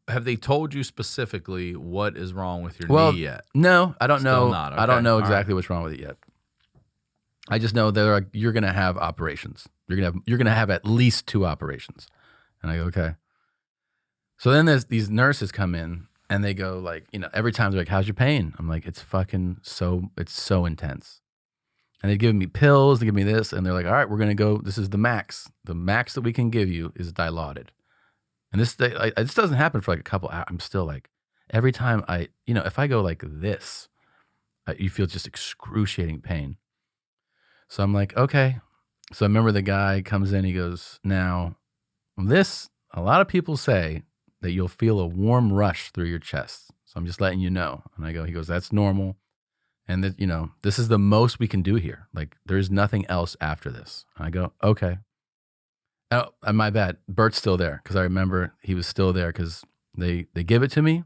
have they told you specifically what is wrong with your knee yet? No, I don't Still know. not. I don't Okay. know All exactly what's wrong with it yet. I just know they're like, you're gonna have operations. You're gonna have at least 2 operations. And I go, okay. So then these nurses come in and they go like, every time they're like, how's your pain? I'm like, it's so intense. And they give me pills, they give me this, and they're like, all right, we're gonna go. This is the max. The max that we can give you is Dilaudid. And this doesn't happen for like a couple hours. I'm still like, every time if I go like this, you feel just excruciating pain. So I'm like, okay. So I remember the guy comes in, he goes, now, a lot of people say that you'll feel a warm rush through your chest. So I'm just letting you know. And he goes, that's normal. And that, this is the most we can do here. Like, there's nothing else after this. And I go, okay. Oh, my bad. Bert's still there because I remember he was still there because they give it to me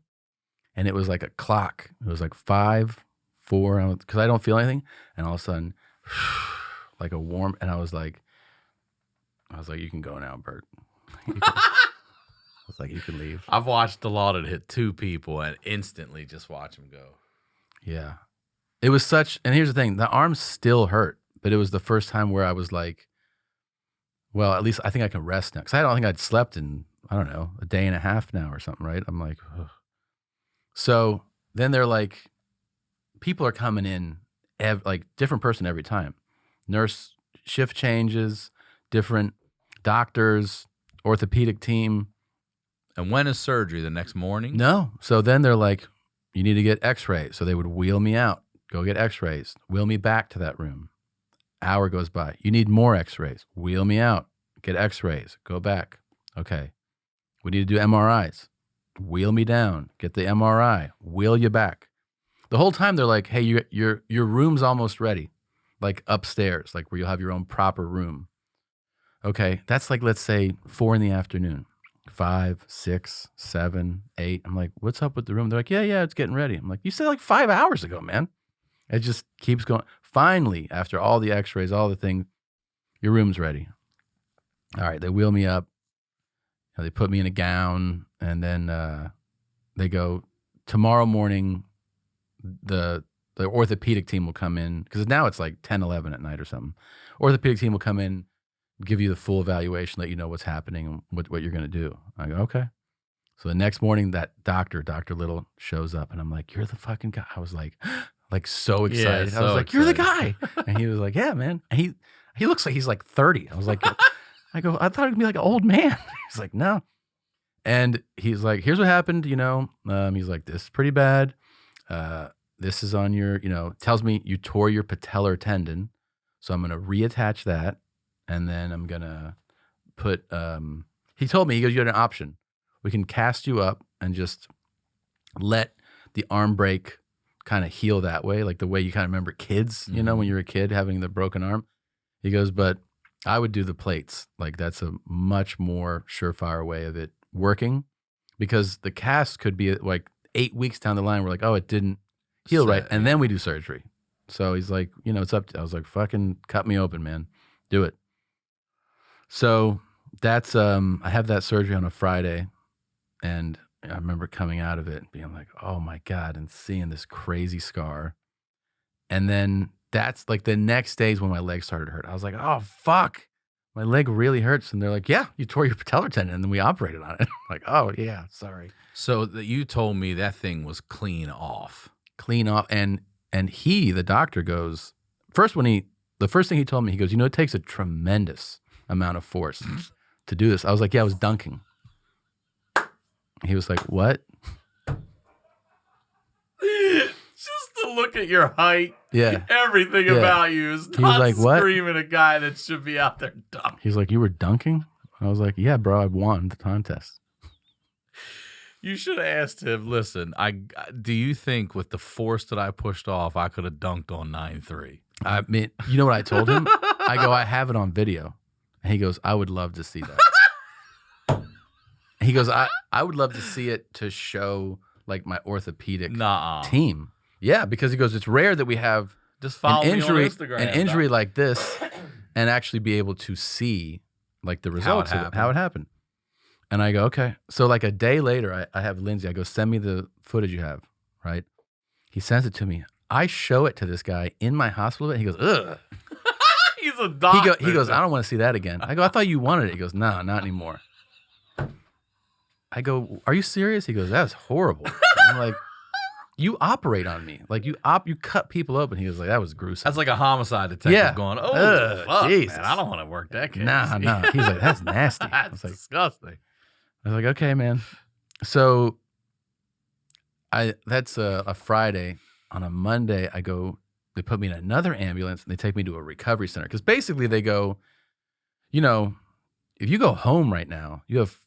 and it was like a clock. It was like 5, 4, because I don't feel anything. And all of a sudden, like a warm, and I was like, you can go now, Bert. I was like, you can leave. I've watched Dilaudid hit 2 people and instantly just watch him go. Yeah. It was and here's the thing, the arm still hurt, but it was the first time where I was like, well, at least I think I can rest now. Because I don't think I'd slept in, I don't know, a day and a half now or something, right? I'm like, ugh. So then they're like, people are coming in, like different person every time. Nurse shift changes, different doctors, orthopedic team. And when is surgery? The next morning? No. So then they're like, you need to get x-rays. So they would wheel me out, go get x-rays, wheel me back to that room. Hour goes by. You need more x-rays. Wheel me out, get x-rays, go back. Okay. We need to do MRIs. Wheel me down, get the MRI, wheel you back. The whole time they're like, hey, your room's almost ready. Like upstairs, like where you'll have your own proper room. Okay. That's like, let's say 4 p.m. 5, 6, 7, 8. I'm like, what's up with the room? They're like, yeah, it's getting ready. I'm like, you said like 5 hours ago, man. It just keeps going. Finally, after all the x-rays, all the things, your room's ready. All right, they wheel me up. They put me in a gown, and then they go, tomorrow morning, the orthopedic team will come in, because now it's like 10, 11 at night or something. Orthopedic team will come in, give you the full evaluation, let you know what's happening and what you're going to do. I go, okay. So the next morning, that Dr. Little shows up, and I'm like, you're the fucking guy. I was like so excited. Yeah, I was so like, you're the excited. guy. And he was like, yeah, man. And he looks like he's like 30. I was like, I thought it'd be like an old man. He's like, no. And he's like, here's what happened, he's like, this is pretty bad. This is on your, tells me you tore your patellar tendon. So I'm going to reattach that. And then I'm going to put, he told me, he goes, you had an option. We can cast you up and just let the arm break kind of heal that way. Like the way you kind of remember kids, when you're a kid having the broken arm. He goes, but I would do the plates. Like that's a much more surefire way of it working, because the cast could be like 8 weeks down the line. We're like, oh, it didn't heal right. And then we do surgery. So he's like, it's up to, I was like, fucking cut me open, man. Do it. So that's, I have that surgery on a Friday, and I remember coming out of it and being like, oh my God, and seeing this crazy scar. And then that's like the next day is when my leg started to hurt. I was like, oh, fuck. My leg really hurts. And they're like, yeah, you tore your patellar tendon. And then we operated on it. I'm like, oh, yeah, sorry. So that you told me that thing was clean off. Clean off. And the doctor goes, the first thing he told me, he goes, it takes a tremendous amount of force to do this. I was like, yeah, I was dunking. He was like, what? Just to look at your height, yeah, everything about you is not like, what? Screaming a guy that should be out there dunking. He's like, you were dunking? I was like, yeah, bro, I won the contest. You should have asked him, listen, do you think with the force that I pushed off, I could have dunked on 9.3? I mean, you know what I told him? I go, I have it on video. And he goes, I would love to see that. He goes, I would love to see it to show like my orthopedic team. Yeah, because he goes, it's rare that we have just follow an injury, me on Instagram, like this, and actually be able to see like the results of it, how it happened. And I go, okay. So like a day later, I have Lindsay. I go, send me the footage you have, right? He sends it to me. I show it to this guy in my hospital bed. He goes, ugh. He's a doctor. He goes, I don't want to see that again. I go, I thought you wanted it. He goes, no, not anymore. I go, are you serious? He goes, that's horrible. I'm like, you operate on me. Like you cut people open. He was like, that was gruesome. That's like a homicide detective going, oh, fuck, Jesus. man, I don't want to work that case. Nah. He's like, that's nasty. I That's was like, disgusting. I was like, okay, man. So that's a Friday. On a Monday, they put me in another ambulance and they take me to a recovery center. Because basically they go, if you go home right now, you have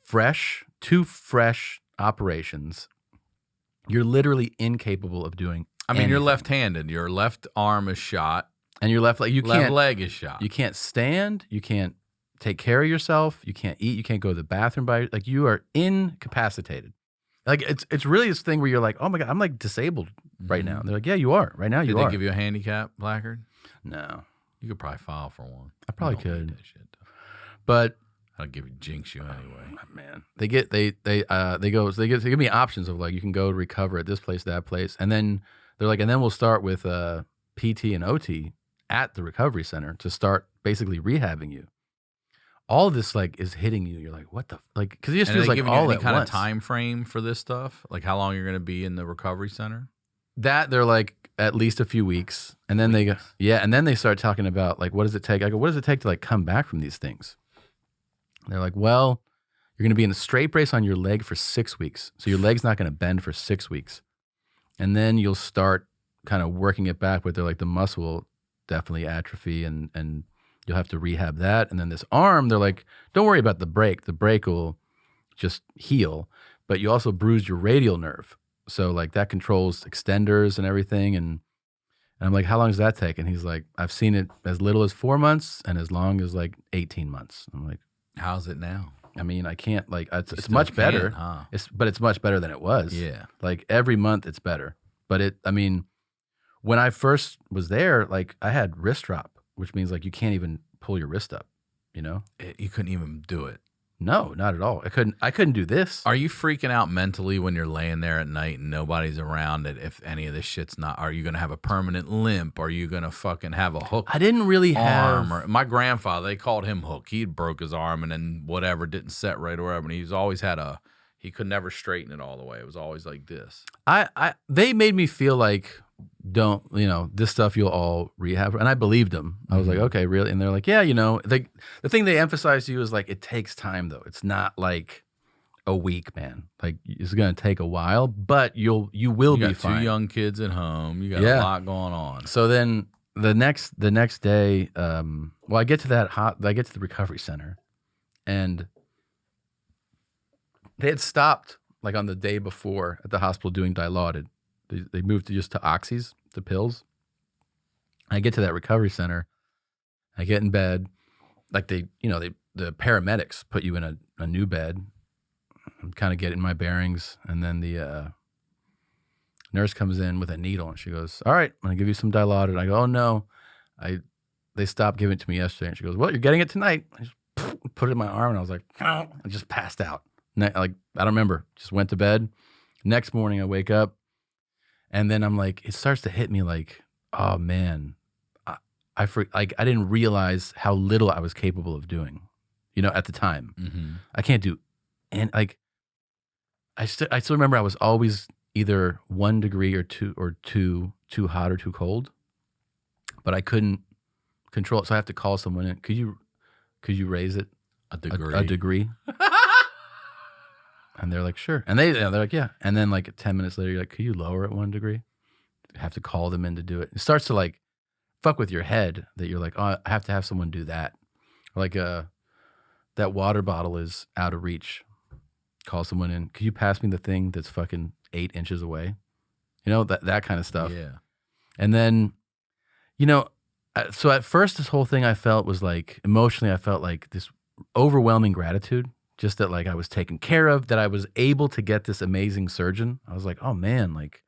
two fresh operations. You're literally incapable of doing You're anything. left-handed. Your left arm is shot. And your left leg, Left leg is shot. You can't stand. You can't take care of yourself. You can't eat. You can't go to the bathroom you are incapacitated. Like it's really this thing where you're like, oh my God, I'm like disabled right now. And they're like, yeah, you are. Right now you Did are. they give you a handicap placard? No. You could probably file for one. I probably You don't could. need that shit, though. But I'll jinx you anyway. man, they give me options of like, you can go recover at this place, that place. And then they're like, and then we'll start with PT and OT at the recovery center to start basically rehabbing you. All of this like is hitting you. You're like, what the like? Because it just feels like all any at kind once. of time frame for this stuff, like how long you're going to be in the recovery center. That they're like at least a few weeks, and then they go, and then they start talking about like, what does it take? I go, what does it take to like come back from these things? And they're like, well, you're going to be in a straight brace on your leg for 6 weeks, so your leg's not going to bend for 6 weeks, and then you'll start kind of working it back. But they're like, the muscle will definitely atrophy, and you'll have to rehab that. And then this arm, they're like, don't worry about the break. The break will just heal, but you also bruised your radial nerve. So like that controls extenders and everything. And I'm like, how long does that take? And he's like, I've seen it as little as 4 months and as long as like 18 months. I'm like, how's it now? I mean, I can't like, it's still much better. huh? But it's much better than it was. Yeah. Like every month it's better. But when I first was there, like I had wrist drop, which means like you can't even pull your wrist up, You couldn't even do it. No, not at all. I couldn't do this. Are you freaking out mentally when you're laying there at night and nobody's around? If any of this shit's not, are you gonna have a permanent limp? Are you gonna fucking have a hook? I didn't really arm. have. My grandfather, they called him Hook. He broke his arm and then whatever didn't set right or whatever. And he's always had he could never straighten it all the way. It was always like this. They made me feel like, this stuff you'll all rehab. And I believed them. I was like, okay, really? And they're like, yeah, the thing they emphasize to you is like, it takes time though. It's not like a week, man. Like it's going to take a while, but you will be fine. 2 young kids at home. You got a lot going on. So then the next day, I get to the recovery center, and they had stopped like on the day before at the hospital doing Dilaudid. They moved to oxys, to pills. I get to that recovery center. I get in bed. Like the paramedics put you in a new bed. I'm kind of getting my bearings. And then the nurse comes in with a needle and she goes, all right, I'm going to give you some Dilaudid. I go, oh no. They stopped giving it to me yesterday. And she goes, well, you're getting it tonight. I just put it in my arm and I was like, I just passed out. I don't remember. Just went to bed. Next morning I wake up. And then I'm like, it starts to hit me like, oh man, I didn't realize how little I was capable of doing, at the time. Mm-hmm. I can't do, and like, I still remember I was always either 1 degree or two too hot or too cold, but I couldn't control it. So I have to call someone in. Could you raise it a degree? A degree. And they're like, sure. And they're like, yeah. And then like 10 minutes later, you're like, could you lower it 1 degree? You have to call them in to do it. It starts to like fuck with your head that you're like, oh, I have to have someone do that. Or like that water bottle is out of reach. Call someone in. Could you pass me the thing that's fucking 8 inches away? That kind of stuff. Yeah. And then, so at first this whole thing I felt was like, emotionally, I felt like this overwhelming gratitude. Just that like I was taken care of, that I was able to get this amazing surgeon. I was like, oh man, like,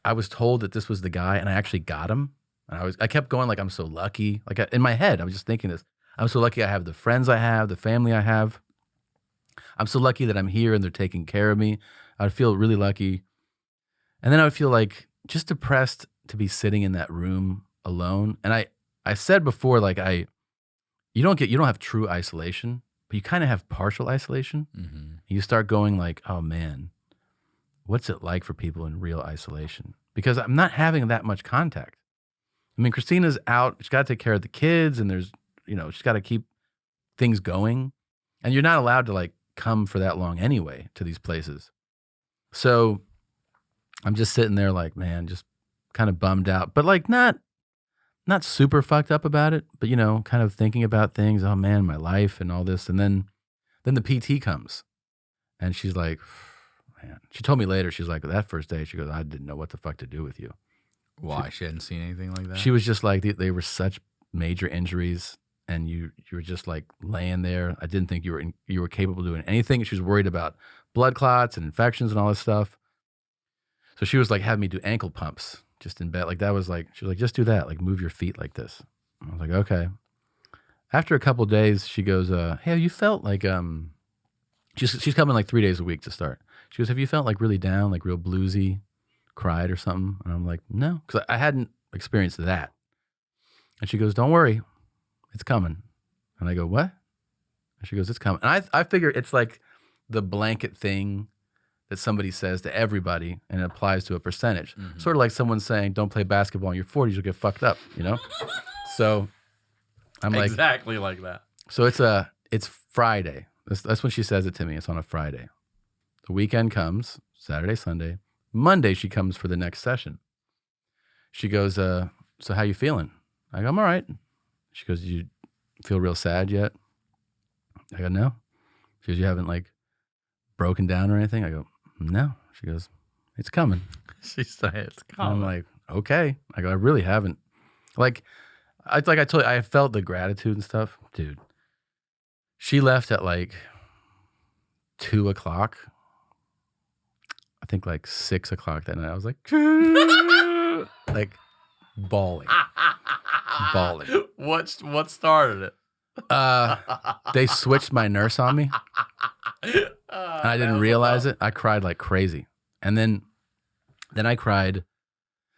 I was told that this was the guy and I actually got him. And I kept going like, I'm so lucky. Like in my head, I was just thinking this. I'm so lucky I have the friends I have, the family I have. I'm so lucky that I'm here and they're taking care of me. I would feel really lucky. And then I would feel like just depressed to be sitting in that room alone. And I said before, like you don't have true isolation, but you kind of have partial isolation. Mm-hmm. You start going like, oh man, what's it like for people in real isolation? Because I'm not having that much contact. I mean, Christina's out. She's got to take care of the kids, and there's, she's got to keep things going. And you're not allowed to like come for that long anyway to these places. So I'm just sitting there like, man, just kind of bummed out, but like not super fucked up about it, but kind of thinking about things. Oh man, my life and all this. And then the PT comes, and she's like, man, she told me later, she's like, that first day, she goes, I didn't know what the fuck to do with you. Why? She hadn't seen anything like that? She was just like, they were such major injuries, and you were just like laying there. I didn't think you were capable of doing anything. She was worried about blood clots and infections and all this stuff. So she was like having me do ankle pumps just in bed. Like that was like, she was like, just do that. Like move your feet like this. I was like, okay. After a couple of days, she goes, hey, have you felt like, she's coming like 3 days a week to start. She goes, have you felt like really down, like real bluesy, cried or something? And I'm like, no, because I hadn't experienced that. And she goes, don't worry, it's coming. And I go, what? And she goes, it's coming. And I figure it's like the blanket thing that somebody says to everybody, and it applies to a percentage. Mm-hmm. Sort of like someone saying, don't play basketball in your 40s, you'll get fucked up, So I'm like. Exactly like that. So it's Friday. That's when she says it to me. It's on a Friday. The weekend comes, Saturday, Sunday. Monday, she comes for the next session. She goes, so how you feeling? I go, I'm all right. She goes, you feel real sad yet? I go, no. She goes, you haven't like broken down or anything? I go, no. She goes, it's coming. She said it's coming. I'm like, okay. I go, I really haven't. Like I told you, I felt the gratitude and stuff. Dude, she left at like 2:00. I think like 6:00 that night. I was like, like bawling. What started it? They switched my nurse on me. And I didn't realize it. I cried like crazy. And then I cried.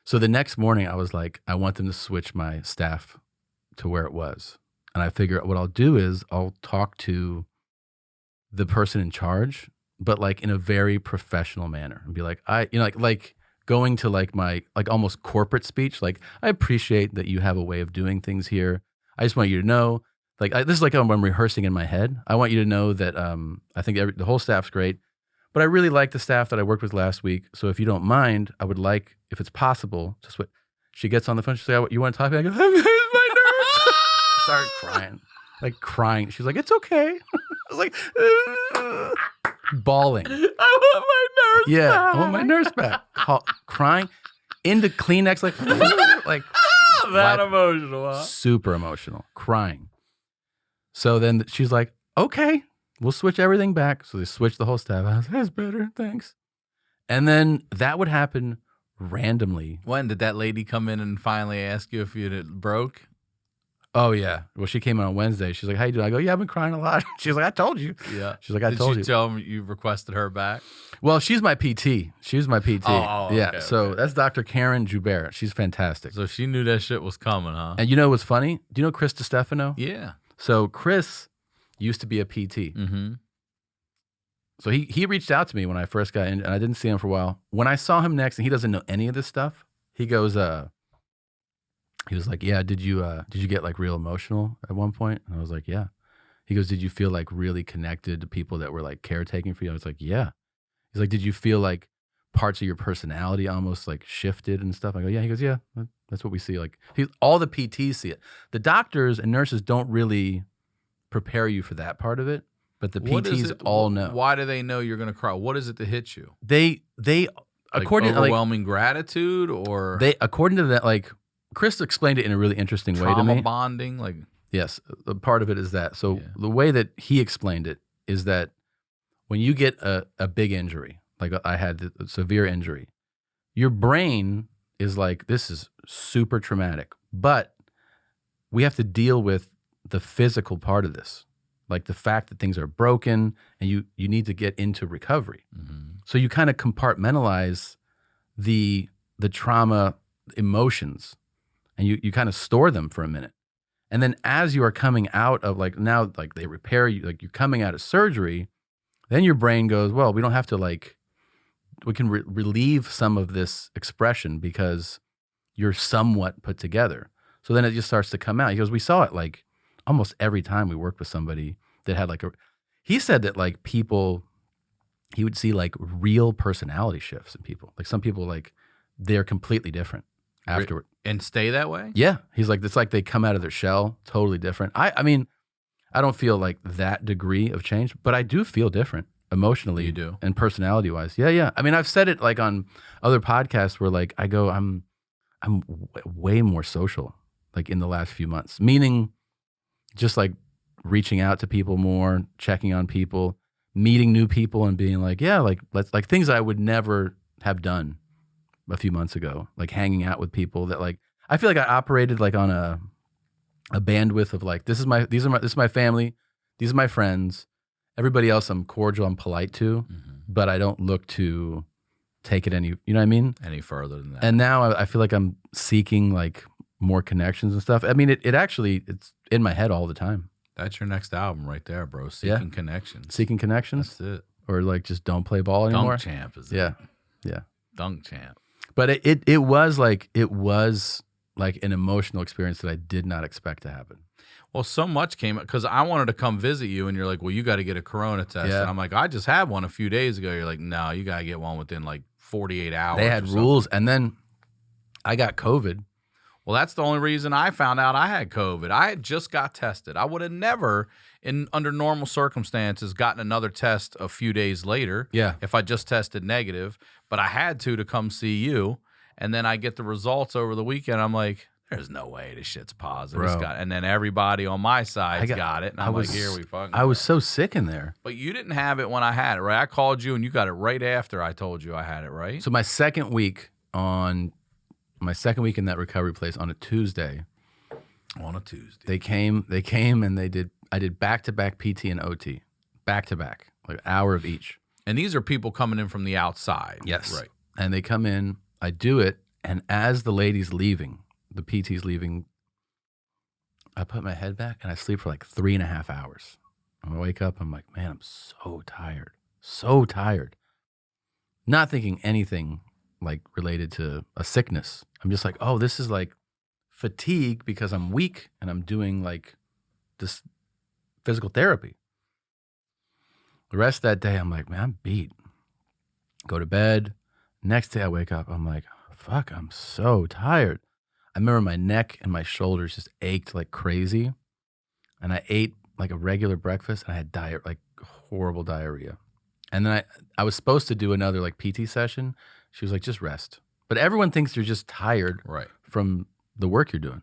So the next morning I was like, I want them to switch my staff to where it was. And I figure what I'll do is I'll talk to the person in charge, but like in a very professional manner, and be like, like going to like my like almost corporate speech. Like, I appreciate that you have a way of doing things here. I just want you to know, like, this is like when I'm rehearsing in my head. I want you to know that I think the whole staff's great, but I really like the staff that I worked with last week. So if you don't mind, I would like, if it's possible, just what she gets on the phone. She's like, you want to talk to me? I go, my nurse. Started crying. She's like, it's okay. I was like, bawling. I want my nurse back. I want my nurse back. Crying into Kleenex, like that emotional, huh? Super emotional, crying. So then she's like, okay, we'll switch everything back. So they switched the whole staff. I was like, that's better, thanks. And then that would happen randomly. When did that lady come in and finally ask you if you broke? Oh, yeah. Well, she came in on Wednesday. She's like, how you doing? I go, yeah, I've been crying a lot. She's like, I told you. Yeah. She's like, I told you. Did you tell them you requested her back? Well, she's my PT. She was my PT. Oh, yeah. Okay, so that's Dr. Karen Joubert. She's fantastic. So she knew that shit was coming, huh? And you know what's funny? Do you know Chris DiStefano? Yeah. So Chris used to be a PT. Mm-hmm. So he reached out to me when I first got in, and I didn't see him for a while. When I saw him next, and he doesn't know any of this stuff, he goes, he was like, yeah, did you get like real emotional at one point? And I was like, yeah. He goes, did you feel like really connected to people that were like caretaking for you? I was like, yeah. He's like, did you feel like parts of your personality almost like shifted and stuff? I go, yeah. He goes, yeah, that's what we see. Like all the PTs see it. The doctors and nurses don't really prepare you for that part of it, but the PTs all know. Why do they know you're going to cry? What is it that hits you? They like according overwhelming gratitude, or according to that, like Chris explained it in a really interesting way to me. Trauma bonding, like. Yes, a part of it is that. So the way that he explained it is that when you get a big injury, like I had a severe injury, your brain is like, this is super traumatic, but we have to deal with the physical part of this. like the fact that things are broken and you need to get into recovery. So you kind of compartmentalize the trauma emotions and you kind of store them for a minute. And then as you are coming out of like now, like they repair you, like you're coming out of surgery, then your brain goes, well, we don't have to like, we can relieve some of this expression because you're somewhat put together. So then it just starts to come out. He goes, we saw it like almost every time we worked with somebody that had like he said that like people, he would see like real personality shifts in people. Like some people like they're completely different afterward. And stay that way? Yeah. He's like, it's like they come out of their shell totally different. I mean, I don't feel like that degree of change, but I do feel different emotionally. You do? And personality wise. Yeah. I mean, I've said it like on other podcasts where like I go, I'm way more social like in the last few months, meaning just like reaching out to people more, checking on people, meeting new people and being like, yeah, like let's like things I would never have done a few months ago, like hanging out with people that like, I feel like I operated like on a bandwidth of like, this is my family. These are my friends. Everybody else I'm cordial, I'm polite to, but I don't look to take it any, you know what I mean? Any further than that. And now I feel like I'm seeking like more connections and stuff. I mean, it's in my head all the time. That's your next album right there, bro. Seeking Connections. Seeking connections. That's it. Or like just don't play ball anymore. Dunk Champ is it. Yeah. Dunk Champ. But it was like an emotional experience that I did not expect to happen. Well, so much came because I wanted to come visit you, and you're like, well, you got to get a corona test. Yeah. And I'm like, I just had one a few days ago. You're like, no, you got to get one within like 48 hours. They had rules, and then I got COVID. Well, that's the only reason I found out I had COVID. I had just got tested. I would have never, under normal circumstances, gotten another test a few days later. Yeah. If I just tested negative, but I had to come see you, and then I get the results over the weekend. I'm like, there's no way this shit's positive. Bro. And then everybody on my side got it, and I'm like, here we fucking I was go. so sick in there. But you didn't have it when I had it, right? I called you, and you got it right after I told you I had it, right? So my second week in that recovery place on a Tuesday. On a Tuesday. They came and I did back-to-back PT and OT. Back-to-back, like an hour of each. And these are people coming in from the outside. Yes. Right. And they come in, I do it, and as the lady's leaving, the PT's leaving, I put my head back and I sleep for like 3.5 hours. And I wake up, I'm like, man, I'm so tired. So tired. Not thinking anything like related to a sickness. I'm just like, oh, this is like fatigue because I'm weak and I'm doing like this physical therapy. The rest of that day, I'm like, man, I'm beat. Go to bed. Next day I wake up, I'm like, fuck, I'm so tired. I remember my neck and my shoulders just ached like crazy. And I ate like a regular breakfast and I had like horrible diarrhea. And then I was supposed to do another like PT session. She was like, just rest. But everyone thinks you're just tired from the work you're doing.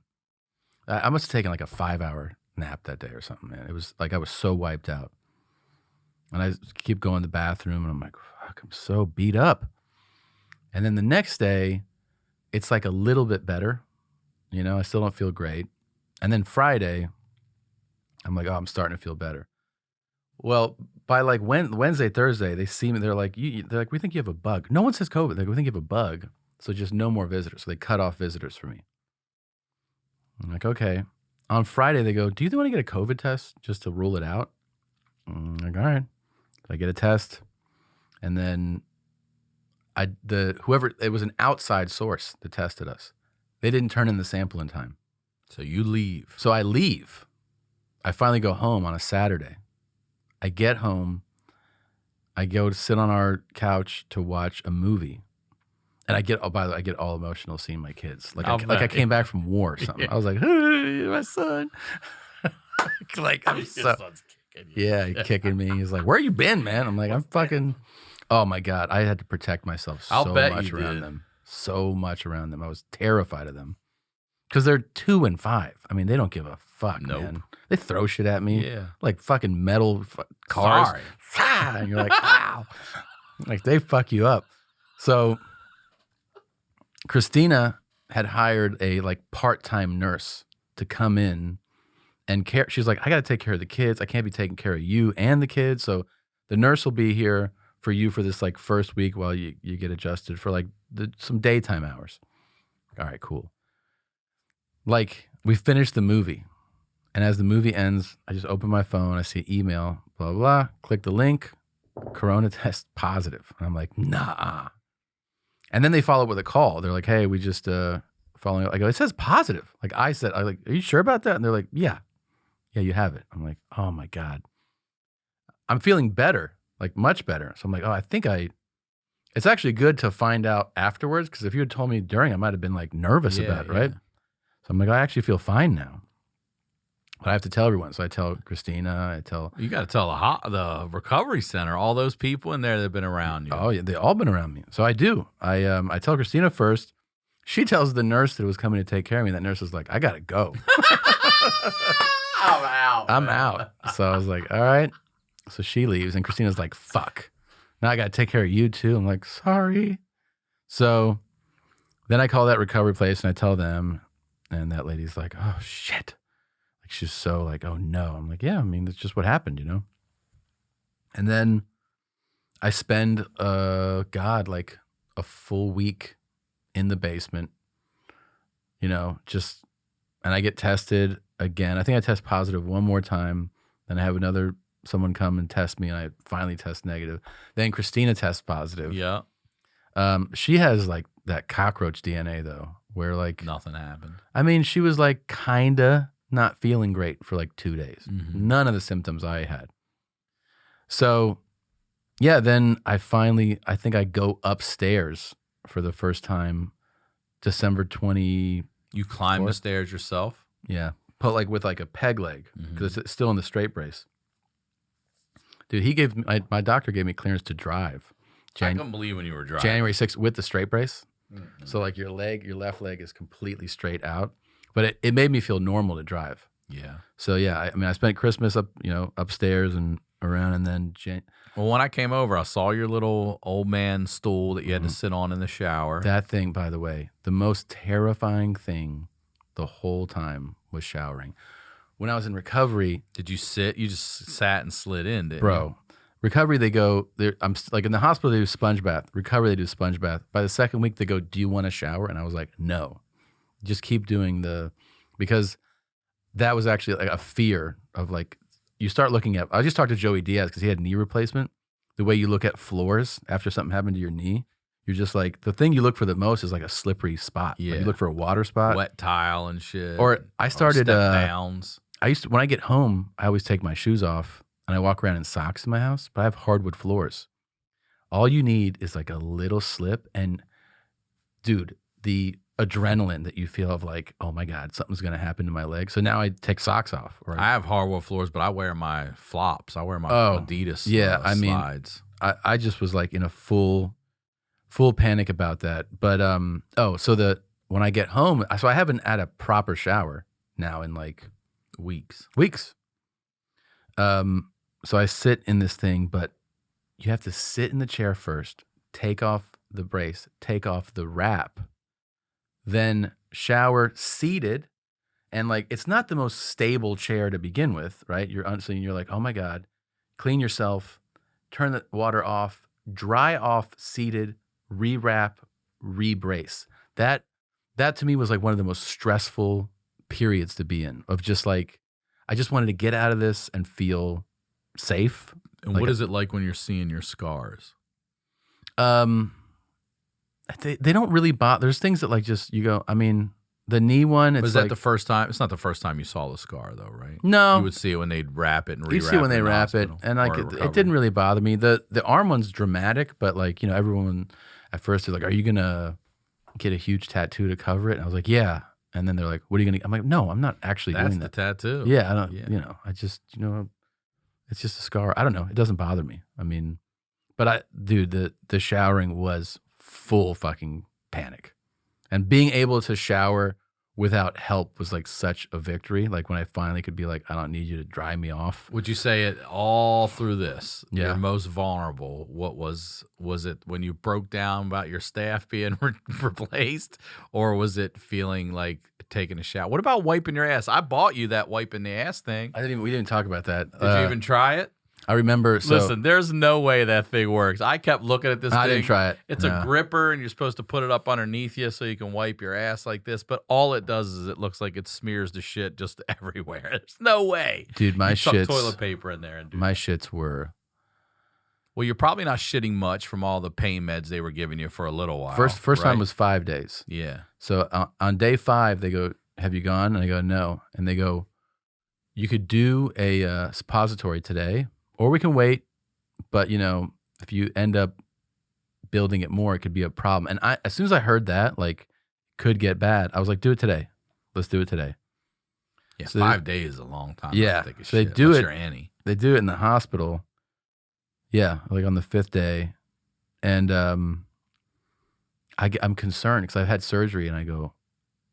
I must have taken like a 5-hour nap that day or something, man. It was like I was so wiped out. And I keep going to the bathroom and I'm like, fuck, I'm so beat up. And then the next day, it's like a little bit better. You know, I still don't feel great. And then Friday, I'm like, oh, I'm starting to feel better. Well, by like Wednesday, Thursday, they see me. They're like, we think you have a bug. No one says COVID. They're like, we think you have a bug. So just no more visitors. So they cut off visitors for me. I'm like, okay. On Friday, they go, do you want to get a COVID test just to rule it out? I'm like, all right. So I get a test. And then it was an outside source that tested us. They didn't turn in the sample in time. So you leave. So I leave. I finally go home on a Saturday. I get home. I go to sit on our couch to watch a movie. And I get all emotional seeing my kids. Like I came back from war or something. I was like, hey, my son. Like, I'm so, kicking you. Yeah, he's kicking me. He's like, where you been, man? I'm like, I'm fucking, oh my God. I had to protect myself so much around them. So much around them. I was terrified of them. Because they're 2 and 5. I mean, they don't give a fuck, man. They throw shit at me. Yeah. Like fucking metal cars. Sorry. And you're like, wow. Like, they fuck you up. So Christina had hired a like part-time nurse to come in and she's like, I got to take care of the kids. I can't be taking care of you and the kids. So the nurse will be here for you for this like first week while you get adjusted for like some daytime hours. All right, cool. Like we finished the movie. And as the movie ends, I just open my phone. I see email, blah, blah, blah. Click the link. Corona test positive. And I'm like, nah. And then they follow up with a call. They're like, hey, we just following up. I go, it says positive. Like I said, I'm like, are you sure about that? And they're like, yeah, you have it. I'm like, oh my God. I'm feeling better, like much better. So I'm like, oh, it's actually good to find out afterwards. Because if you had told me during, I might have been like nervous about it, right? So I'm like, I actually feel fine now. But I have to tell everyone. So I tell Christina, You got to tell the recovery center, all those people in there that have been around you. Oh, yeah, they all been around me. So I do. I tell Christina first. She tells the nurse that was coming to take care of me. That nurse was like, I got to go. I'm out. So I was like, all right. So she leaves. And Christina's like, fuck. Now I got to take care of you too. I'm like, sorry. So then I call that recovery place and I tell them. And that lady's like, oh, shit. She's so like, oh no. I'm like, yeah, I mean, that's just what happened, you know? And then I spend, like a full week in the basement, you know, and I get tested again. I think I test positive one more time. Then I have someone come and test me and I finally test negative. Then Christina tests positive. Yeah. She has like that cockroach DNA though, where like. Nothing happened. I mean, she was like kinda not feeling great for like 2 days. Mm-hmm. None of the symptoms I had. So, yeah, then I think I go upstairs for the first time December 20. You climbed the stairs yourself? Yeah. But like with like a peg leg because it's still in the straight brace. Dude, my doctor gave me clearance to drive. I couldn't believe when you were driving. January 6th with the straight brace. Mm-hmm. So like your left leg is completely straight out. But it made me feel normal to drive. Yeah. So yeah, I mean, I spent Christmas upstairs and around, and then well, when I came over, I saw your little old man stool that you had to sit on in the shower. That thing, by the way, the most terrifying thing the whole time was showering. When I was in recovery, did you sit? You just sat and slid in, didn't bro. You? Recovery, they go. I'm like in the hospital, they do sponge bath. Recovery, they do sponge bath. By the second week, they go, "Do you want a shower?" And I was like, "No." Just keep doing because that was actually like a fear of like, you start looking at, I just talked to Joey Diaz because he had knee replacement. The way you look at floors after something happened to your knee, you're just like, the thing you look for the most is like a slippery spot. Yeah. Like you look for a water spot. Wet tile and shit. Or I started, step downs. when I get home, I always take my shoes off and I walk around in socks in my house, but I have hardwood floors. All you need is like a little slip and dude, the adrenaline that you feel of like, oh my God, something's going to happen to my leg. So now I take socks off. Or I have hardwood floors, but I wear my flops. I wear my Adidas slides. I just was like in a full panic about that. But, when I get home, so I haven't had a proper shower now in like weeks. So I sit in this thing, but you have to sit in the chair first, take off the brace, take off the wrap, then shower seated, and like it's not the most stable chair to begin with, right? You're like, oh my God, clean yourself, turn the water off, dry off, seated, rewrap, rebrace. That to me was like one of the most stressful periods to be in. Of just like, I just wanted to get out of this and feel safe. And like, what is it like when you're seeing your scars? They don't really bother. There's things that like just you go. I mean, the knee one. It's was that like, the first time? It's not the first time you saw the scar, though, right? No, you would see it when they'd wrap it and rewrap. You see it when they wrap it, and like it didn't really bother me. The arm one's dramatic, but like everyone at first they're like, "Are you gonna get a huge tattoo to cover it?" And I was like, "Yeah." And then they're like, "What are you gonna?" I'm like, "No, I'm not actually doing that." That's the tattoo. Yeah, I don't. Yeah. I just it's just a scar. I don't know. It doesn't bother me. I mean, but the showering was full fucking panic. And being able to shower without help was like such a victory. Like when I finally could be like, I don't need you to dry me off. Would you say it all through this? Yeah. You're most vulnerable. What was it when you broke down about your staff being replaced, or was it feeling like taking a shower. What about wiping your ass? I bought you that wiping the ass thing. We didn't talk about that. Did you even try it? I remember. So, Listen, there's no way that thing works. I kept looking at this thing. I didn't try it. It's a gripper, and you're supposed to put it up underneath you so you can wipe your ass like this. But all it does is it looks like it smears the shit just everywhere. There's no way. Dude, my shits. Toilet paper in there. And my shits were. Well, you're probably not shitting much from all the pain meds they were giving you for a little while. First right? time was 5 days. Yeah. So on day 5, they go, "Have you gone?" And I go, "No." And they go, "You could do a suppository today, or we can wait. But, if you end up building it more, it could be a problem." And as soon as I heard that, like, could get bad, I was like, "Do it today. Let's do it today." Yeah, so 5 days is a long time. Yeah. To take a so shit. they do it. You're Annie. They do it in the hospital. Yeah, like on the 5th day. And I'm concerned because I've had surgery and I go,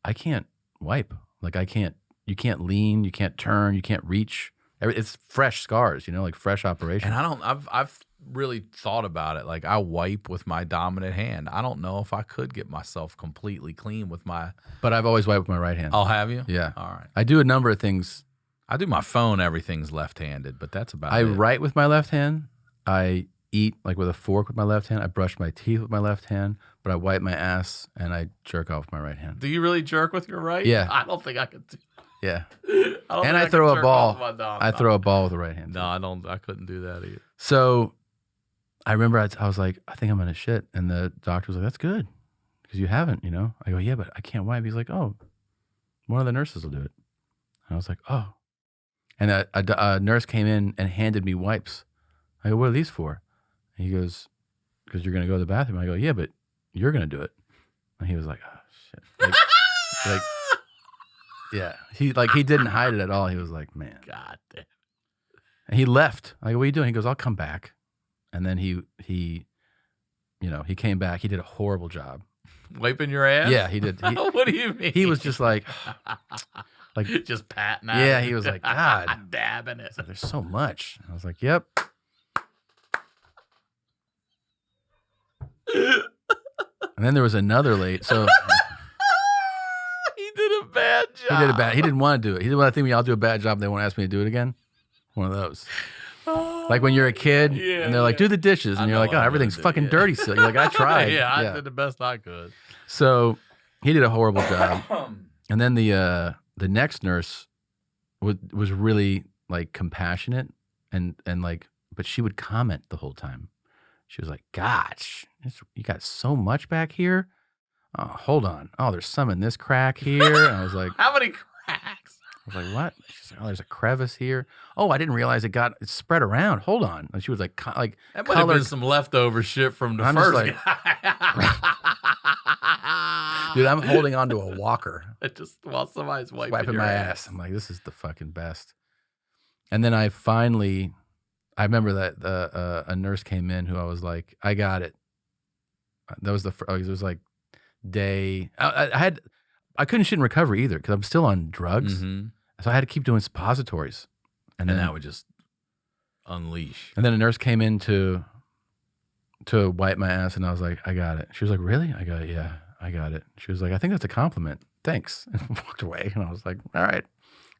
I can't wipe. Like, you can't lean, you can't turn, you can't reach. It's fresh scars, like fresh operation. And I've really thought about it. Like, I wipe with my dominant hand. I don't know if I could get myself completely clean with my. But I've always wiped with my right hand. I'll have you? Yeah. All right. I do a number of things. I do my phone, everything's left-handed, but that's about it. I write with my left hand. I eat like with a fork with my left hand. I brush my teeth with my left hand, but I wipe my ass and I jerk off with my right hand. Do you really jerk with your right? Yeah. I don't think I could do Yeah. and I throw a ball. I throw a ball with the right hand. No, I don't. I couldn't do that either. So I remember I was like, I think I'm going to shit. And the doctor was like, that's good because you haven't, I go, yeah, but I can't wipe. He's like, oh, one of the nurses will do it. And I was like, oh. And a nurse came in and handed me wipes. I go, what are these for? And he goes, because you're going to go to the bathroom. I go, yeah, but you're going to do it. And he was like, oh, shit. Like, yeah. He didn't hide it at all. He was like, man. God damn. And he left. I go, what are you doing? He goes, I'll come back. And then he came back. He did a horrible job. Wiping your ass? Yeah, he did. What do you mean? He was just like just patting at yeah, it. he was like, God. Dabbing it. There's so much. I was like, yep. And then there was another late. So he did a bad job. he did a bad. He didn't want to do it. He didn't want to think when y'all do a bad job, they won't ask me to do it again. One of those. Like when you're a kid and they're like, do the dishes. And you're like, oh, everything's fucking dirty still. You're like, I tried. I did the best I could. So he did a horrible job. And then the next nurse was really like compassionate and like, but she would comment the whole time. She was like, gosh, you got so much back here. Oh, hold on. Oh, there's some in this crack here. And I was like, how many cracks? I was like, what? She's like, oh, there's a crevice here. Oh, I didn't realize it spread around. Hold on. And she was like, that might have been some leftover shit from the first guy. Dude, I'm holding on to a walker. Just while somebody's wiping my ass. I'm like, this is the fucking best. And then I remember that a nurse came in who I was like, I got it. That was it was like day. I couldn't shit in recovery either because I'm still on drugs. Mm-hmm. So I had to keep doing suppositories. And then that would just unleash. And then a nurse came in to wipe my ass, and I was like, I got it. She was like, really? I go, yeah, I got it. She was like, I think that's a compliment. Thanks. And walked away. And I was like, all right.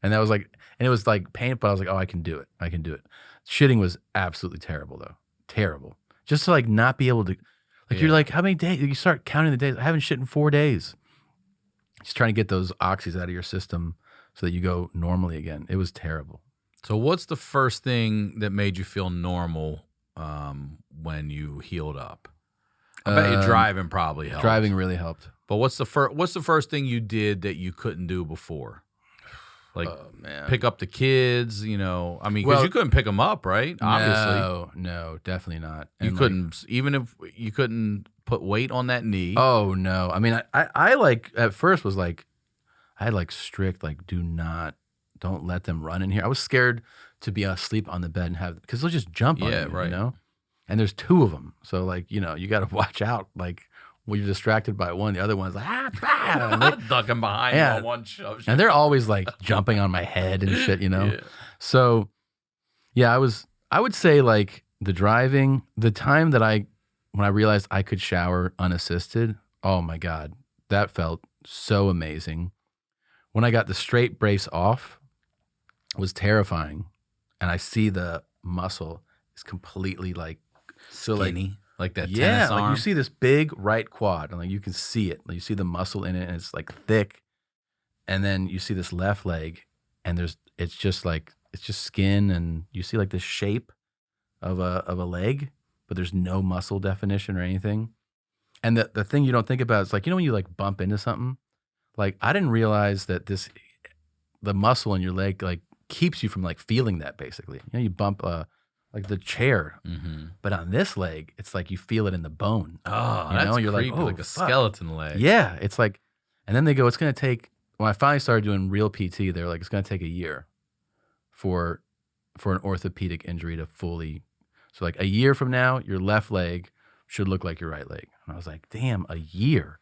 And that was like, and it was like painful, but I was like, oh, I can do it. I can do it. Shitting was absolutely terrible though. Terrible. Just to like not be able to, like you're like, how many days? You start counting the days. I haven't shit in 4 days. Just trying to get those oxys out of your system so that you go normally again. It was terrible. So what's the first thing that made you feel normal when you healed up? I bet you driving probably helped. Driving really helped. But what's the first thing you did that you couldn't do before? Like pick up the kids, I mean, because you couldn't pick them up, right? Obviously. No, definitely not. You couldn't, even if you couldn't put weight on that knee. Oh, no. I mean, I like, at first was like, I had like strict, like, don't let them run in here. I was scared to be asleep on the bed and because they'll just jump on you, right. And there's 2 of them. So like, you got to watch out. Like when you're distracted by one, the other one's like, ducking behind you on one shove. And they're always like jumping on my head and shit, Yeah. So yeah, I would say like the driving, the time that when I realized I could shower unassisted, oh my God, that felt so amazing. when I got the straight brace off, was terrifying. And I see the muscle is completely like Skinny, like that yeah, tennis like arm. you see this big right quad, and like you can see it. Like you see the muscle in it, and it's like thick. And then you see this left leg, and it's just skin, and you see like the shape of a leg, but there's no muscle definition or anything. And the thing you don't think about is like, when you like bump into something, like I didn't realize that the muscle in your leg like keeps you from like feeling that basically. You bump like the chair, but on this leg, it's like you feel it in the bone. Oh, you that's you're creepy, like, oh, like a fuck. skeleton leg. Yeah, it's like, and then they go, it's going to take. When I finally started doing real PT, they were like, it's going to take a year for an orthopedic injury to fully. So like a year from now, your left leg should look like your right leg. And I was like, damn, a year.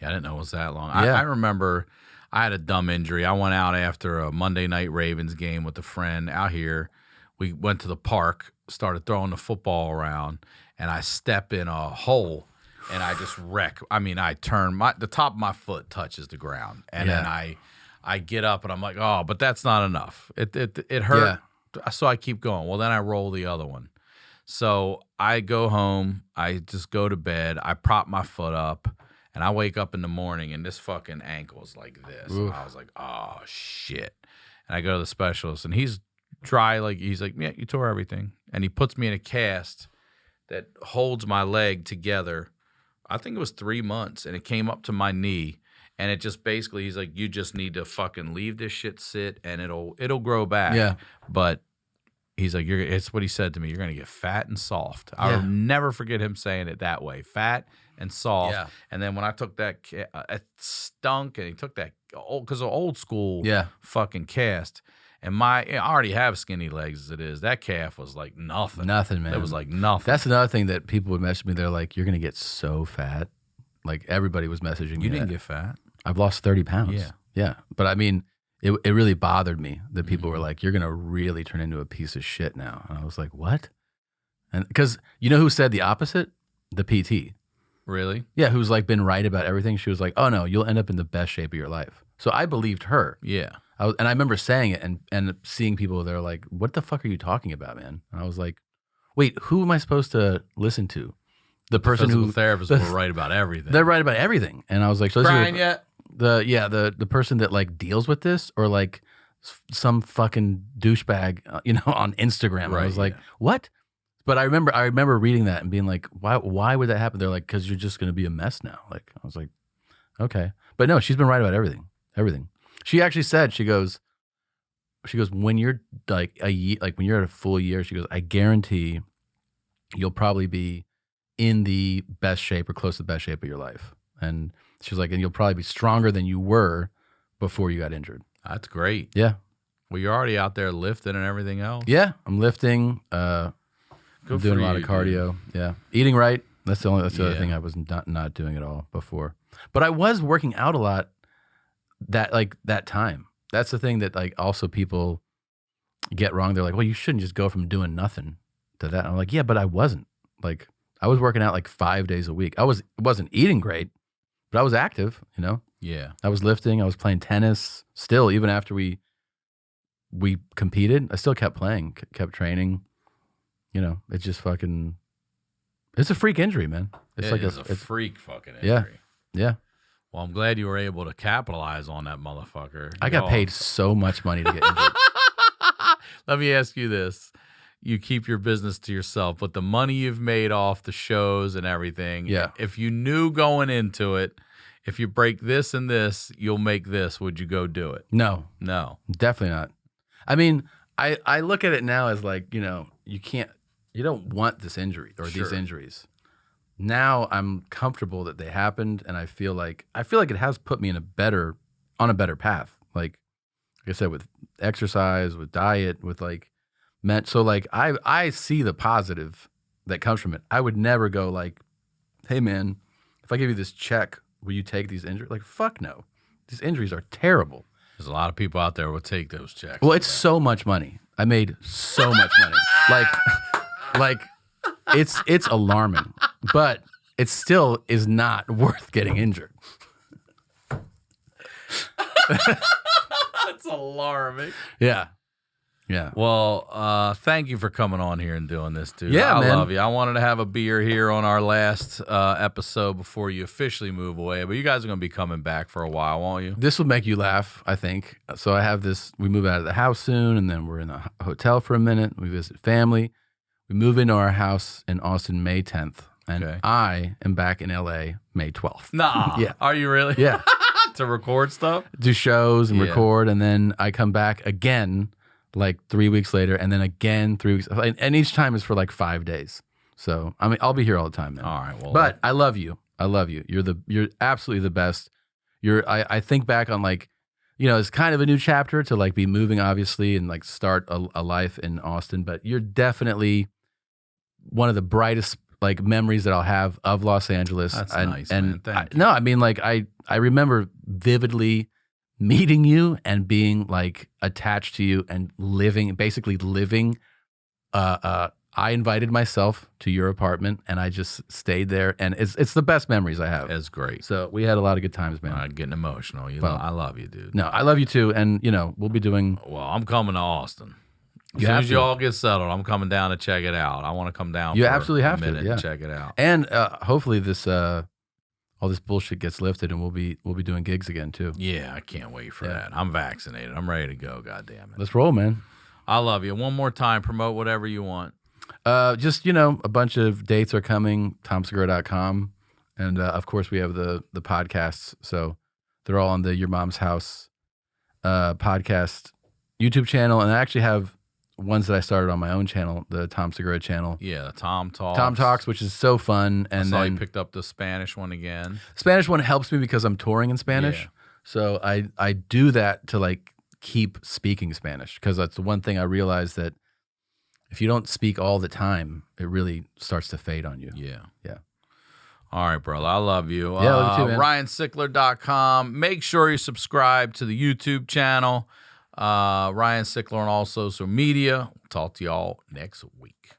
Yeah, I didn't know it was that long. Yeah. I remember I had a dumb injury. I went out after a Monday night Ravens game with a friend out here. We went to the park, started throwing the football around, and I step in a hole, and I just wreck. I mean, I turn the top of my foot touches the ground, and then I get up, and I'm like, oh, but that's not enough. It hurt, so I keep going. Well, then I roll the other one. So I go home, I just go to bed, I prop my foot up, and I wake up in the morning, and this fucking ankle is like this. And I was like, oh, shit. And I go to the specialist, and he's dry, he's like, yeah, you tore everything. And he puts me in a cast that holds my leg together. I think it was 3 months, and it came up to my knee. And it just basically, he's like, you just need to fucking leave this shit sit, and it'll grow back. Yeah. But he's like, it's what he said to me. You're going to get fat and soft. I'll never forget him saying it that way. Fat and soft. Yeah. And then when I took that, it stunk, and he took that, because of old school fucking cast. And I already have skinny legs as it is. That calf was like nothing. Nothing, man. It was like nothing. That's another thing that people would message me. They're like, you're going to get so fat. Like everybody was messaging me. You didn't get fat. I've lost 30 pounds. Yeah. Yeah. But I mean, it really bothered me that people were like, you're going to really turn into a piece of shit now. And I was like, what? And because you know who said the opposite? The PT. Really? Yeah. Who's like been right about everything. She was like, oh no, you'll end up in the best shape of your life. So I believed her. Yeah. And I remember saying it and seeing people, they're like, what the fuck are you talking about, man? And I was like, wait, who am I supposed to listen to? The person who therapists were right about everything. They're right about everything. And I was like, so crying yet? The person that like deals with this, or like some fucking douchebag, on Instagram. Right, I was like, what? But I remember reading that and being like, why would that happen? They're like, because you're just going to be a mess now. Like, I was like, okay. But no, she's been right about everything. Everything. She actually said, she goes, when you're like a year, like when you're at a full year, she goes, I guarantee you'll probably be in the best shape or close to the best shape of your life. And she was like, and you'll probably be stronger than you were before you got injured. That's great. Yeah. Well, you're already out there lifting and everything else. Yeah. I'm lifting, doing a lot of cardio. Dude. Yeah. Eating right. That's the other thing I was not doing at all before. But I was working out a lot that time. That's the thing that like also people get wrong. They're like, well, you shouldn't just go from doing nothing to that. And I'm like, yeah, but I wasn't. Like, I was working out like 5 days a week. I wasn't eating great, but I was active, Yeah. I was lifting. I was playing tennis still, even after we competed. I still kept playing, kept training. It's just fucking, it's a freak injury, man. It's a freak fucking injury. Yeah. Yeah. Well, I'm glad you were able to capitalize on that motherfucker. I got paid so much money to get injured. Let me ask you this. You keep your business to yourself, but the money you've made off the shows and everything, if you knew going into it, if you break this and this, you'll make this, would you go do it? No, Definitely not. I mean, I look at it now as like, you don't want this injury or these injuries. Now I'm comfortable that they happened, and I feel like it has put me on a better path. Like I said, with exercise, with diet, with like so like I see the positive that comes from it. I would never go like, hey man, if I give you this check, will you take these injuries? Like, fuck no. These injuries are terrible. There's a lot of people out there who will take those checks. Well, it's so much money. I made so much money. Like it's alarming. But it still is not worth getting injured. It's alarming. Yeah. Yeah. Well, thank you for coming on here and doing this, dude. Yeah, I man. love you. I wanted to have a beer here on our last episode before you officially move away, but you guys are going to be coming back for a while, won't you? This will make you laugh, I think. So I have this, we move out of the house soon, and then we're in a hotel for a minute. We visit family. We move into our house in Austin May 10th, and Okay. I am back in LA May 12th. Nah. Yeah. Are you really? Yeah. To record stuff? Do shows and Yeah. record, and then I come back again like 3 weeks later, and then again 3 weeks, and each time is for like 5 days. So I mean, I'll be here all the time, man. All right. Well, But I love you. I love you. You're absolutely the best. I think back on like, you know, it's kind of a new chapter to like be moving, obviously, and like start a life in Austin. But you're definitely one of the brightest like memories that I'll have of Los Angeles. That's nice, man. Thank you. No, I mean, like I remember vividly meeting you and being like attached to you and basically living. I invited myself to your apartment and I just stayed there, and it's the best memories I have. It's great. So we had a lot of good times, man. I'm getting emotional. Well, I love you, dude. No, I love you too, and you know we'll be doing. Well, I'm coming to Austin. As You soon have as you to. all get settled, I'm coming down to check it out. I want to come down You for absolutely a have to, minute yeah. and check it out. And hopefully this all this bullshit gets lifted, and we'll be doing gigs again too. Yeah, I can't wait for Yeah. that. I'm vaccinated. I'm ready to go, God damn it. Let's roll, man. I love you. One more time, promote whatever you want. Just, you know, a bunch of dates are coming, tomsegura.com. And of course we have the podcasts. So they're all on the Your Mom's House podcast YouTube channel. And I actually have ones that I started on my own channel, the Tom Segura channel. Yeah, the Tom Talks. Tom Talks, which is so fun. I And saw then you picked up the Spanish one again. Spanish one helps me because I'm touring in Spanish. Yeah. So I do that to like keep speaking Spanish, because that's the one thing I realized, that if you don't speak all the time, it really starts to fade on you. Yeah. Yeah. All right, brother. I love you. Yeah, I love you too, man. RyanSickler.com. Make sure you subscribe to the YouTube channel. Ryan Sickler on all social media. Talk to y'all next week.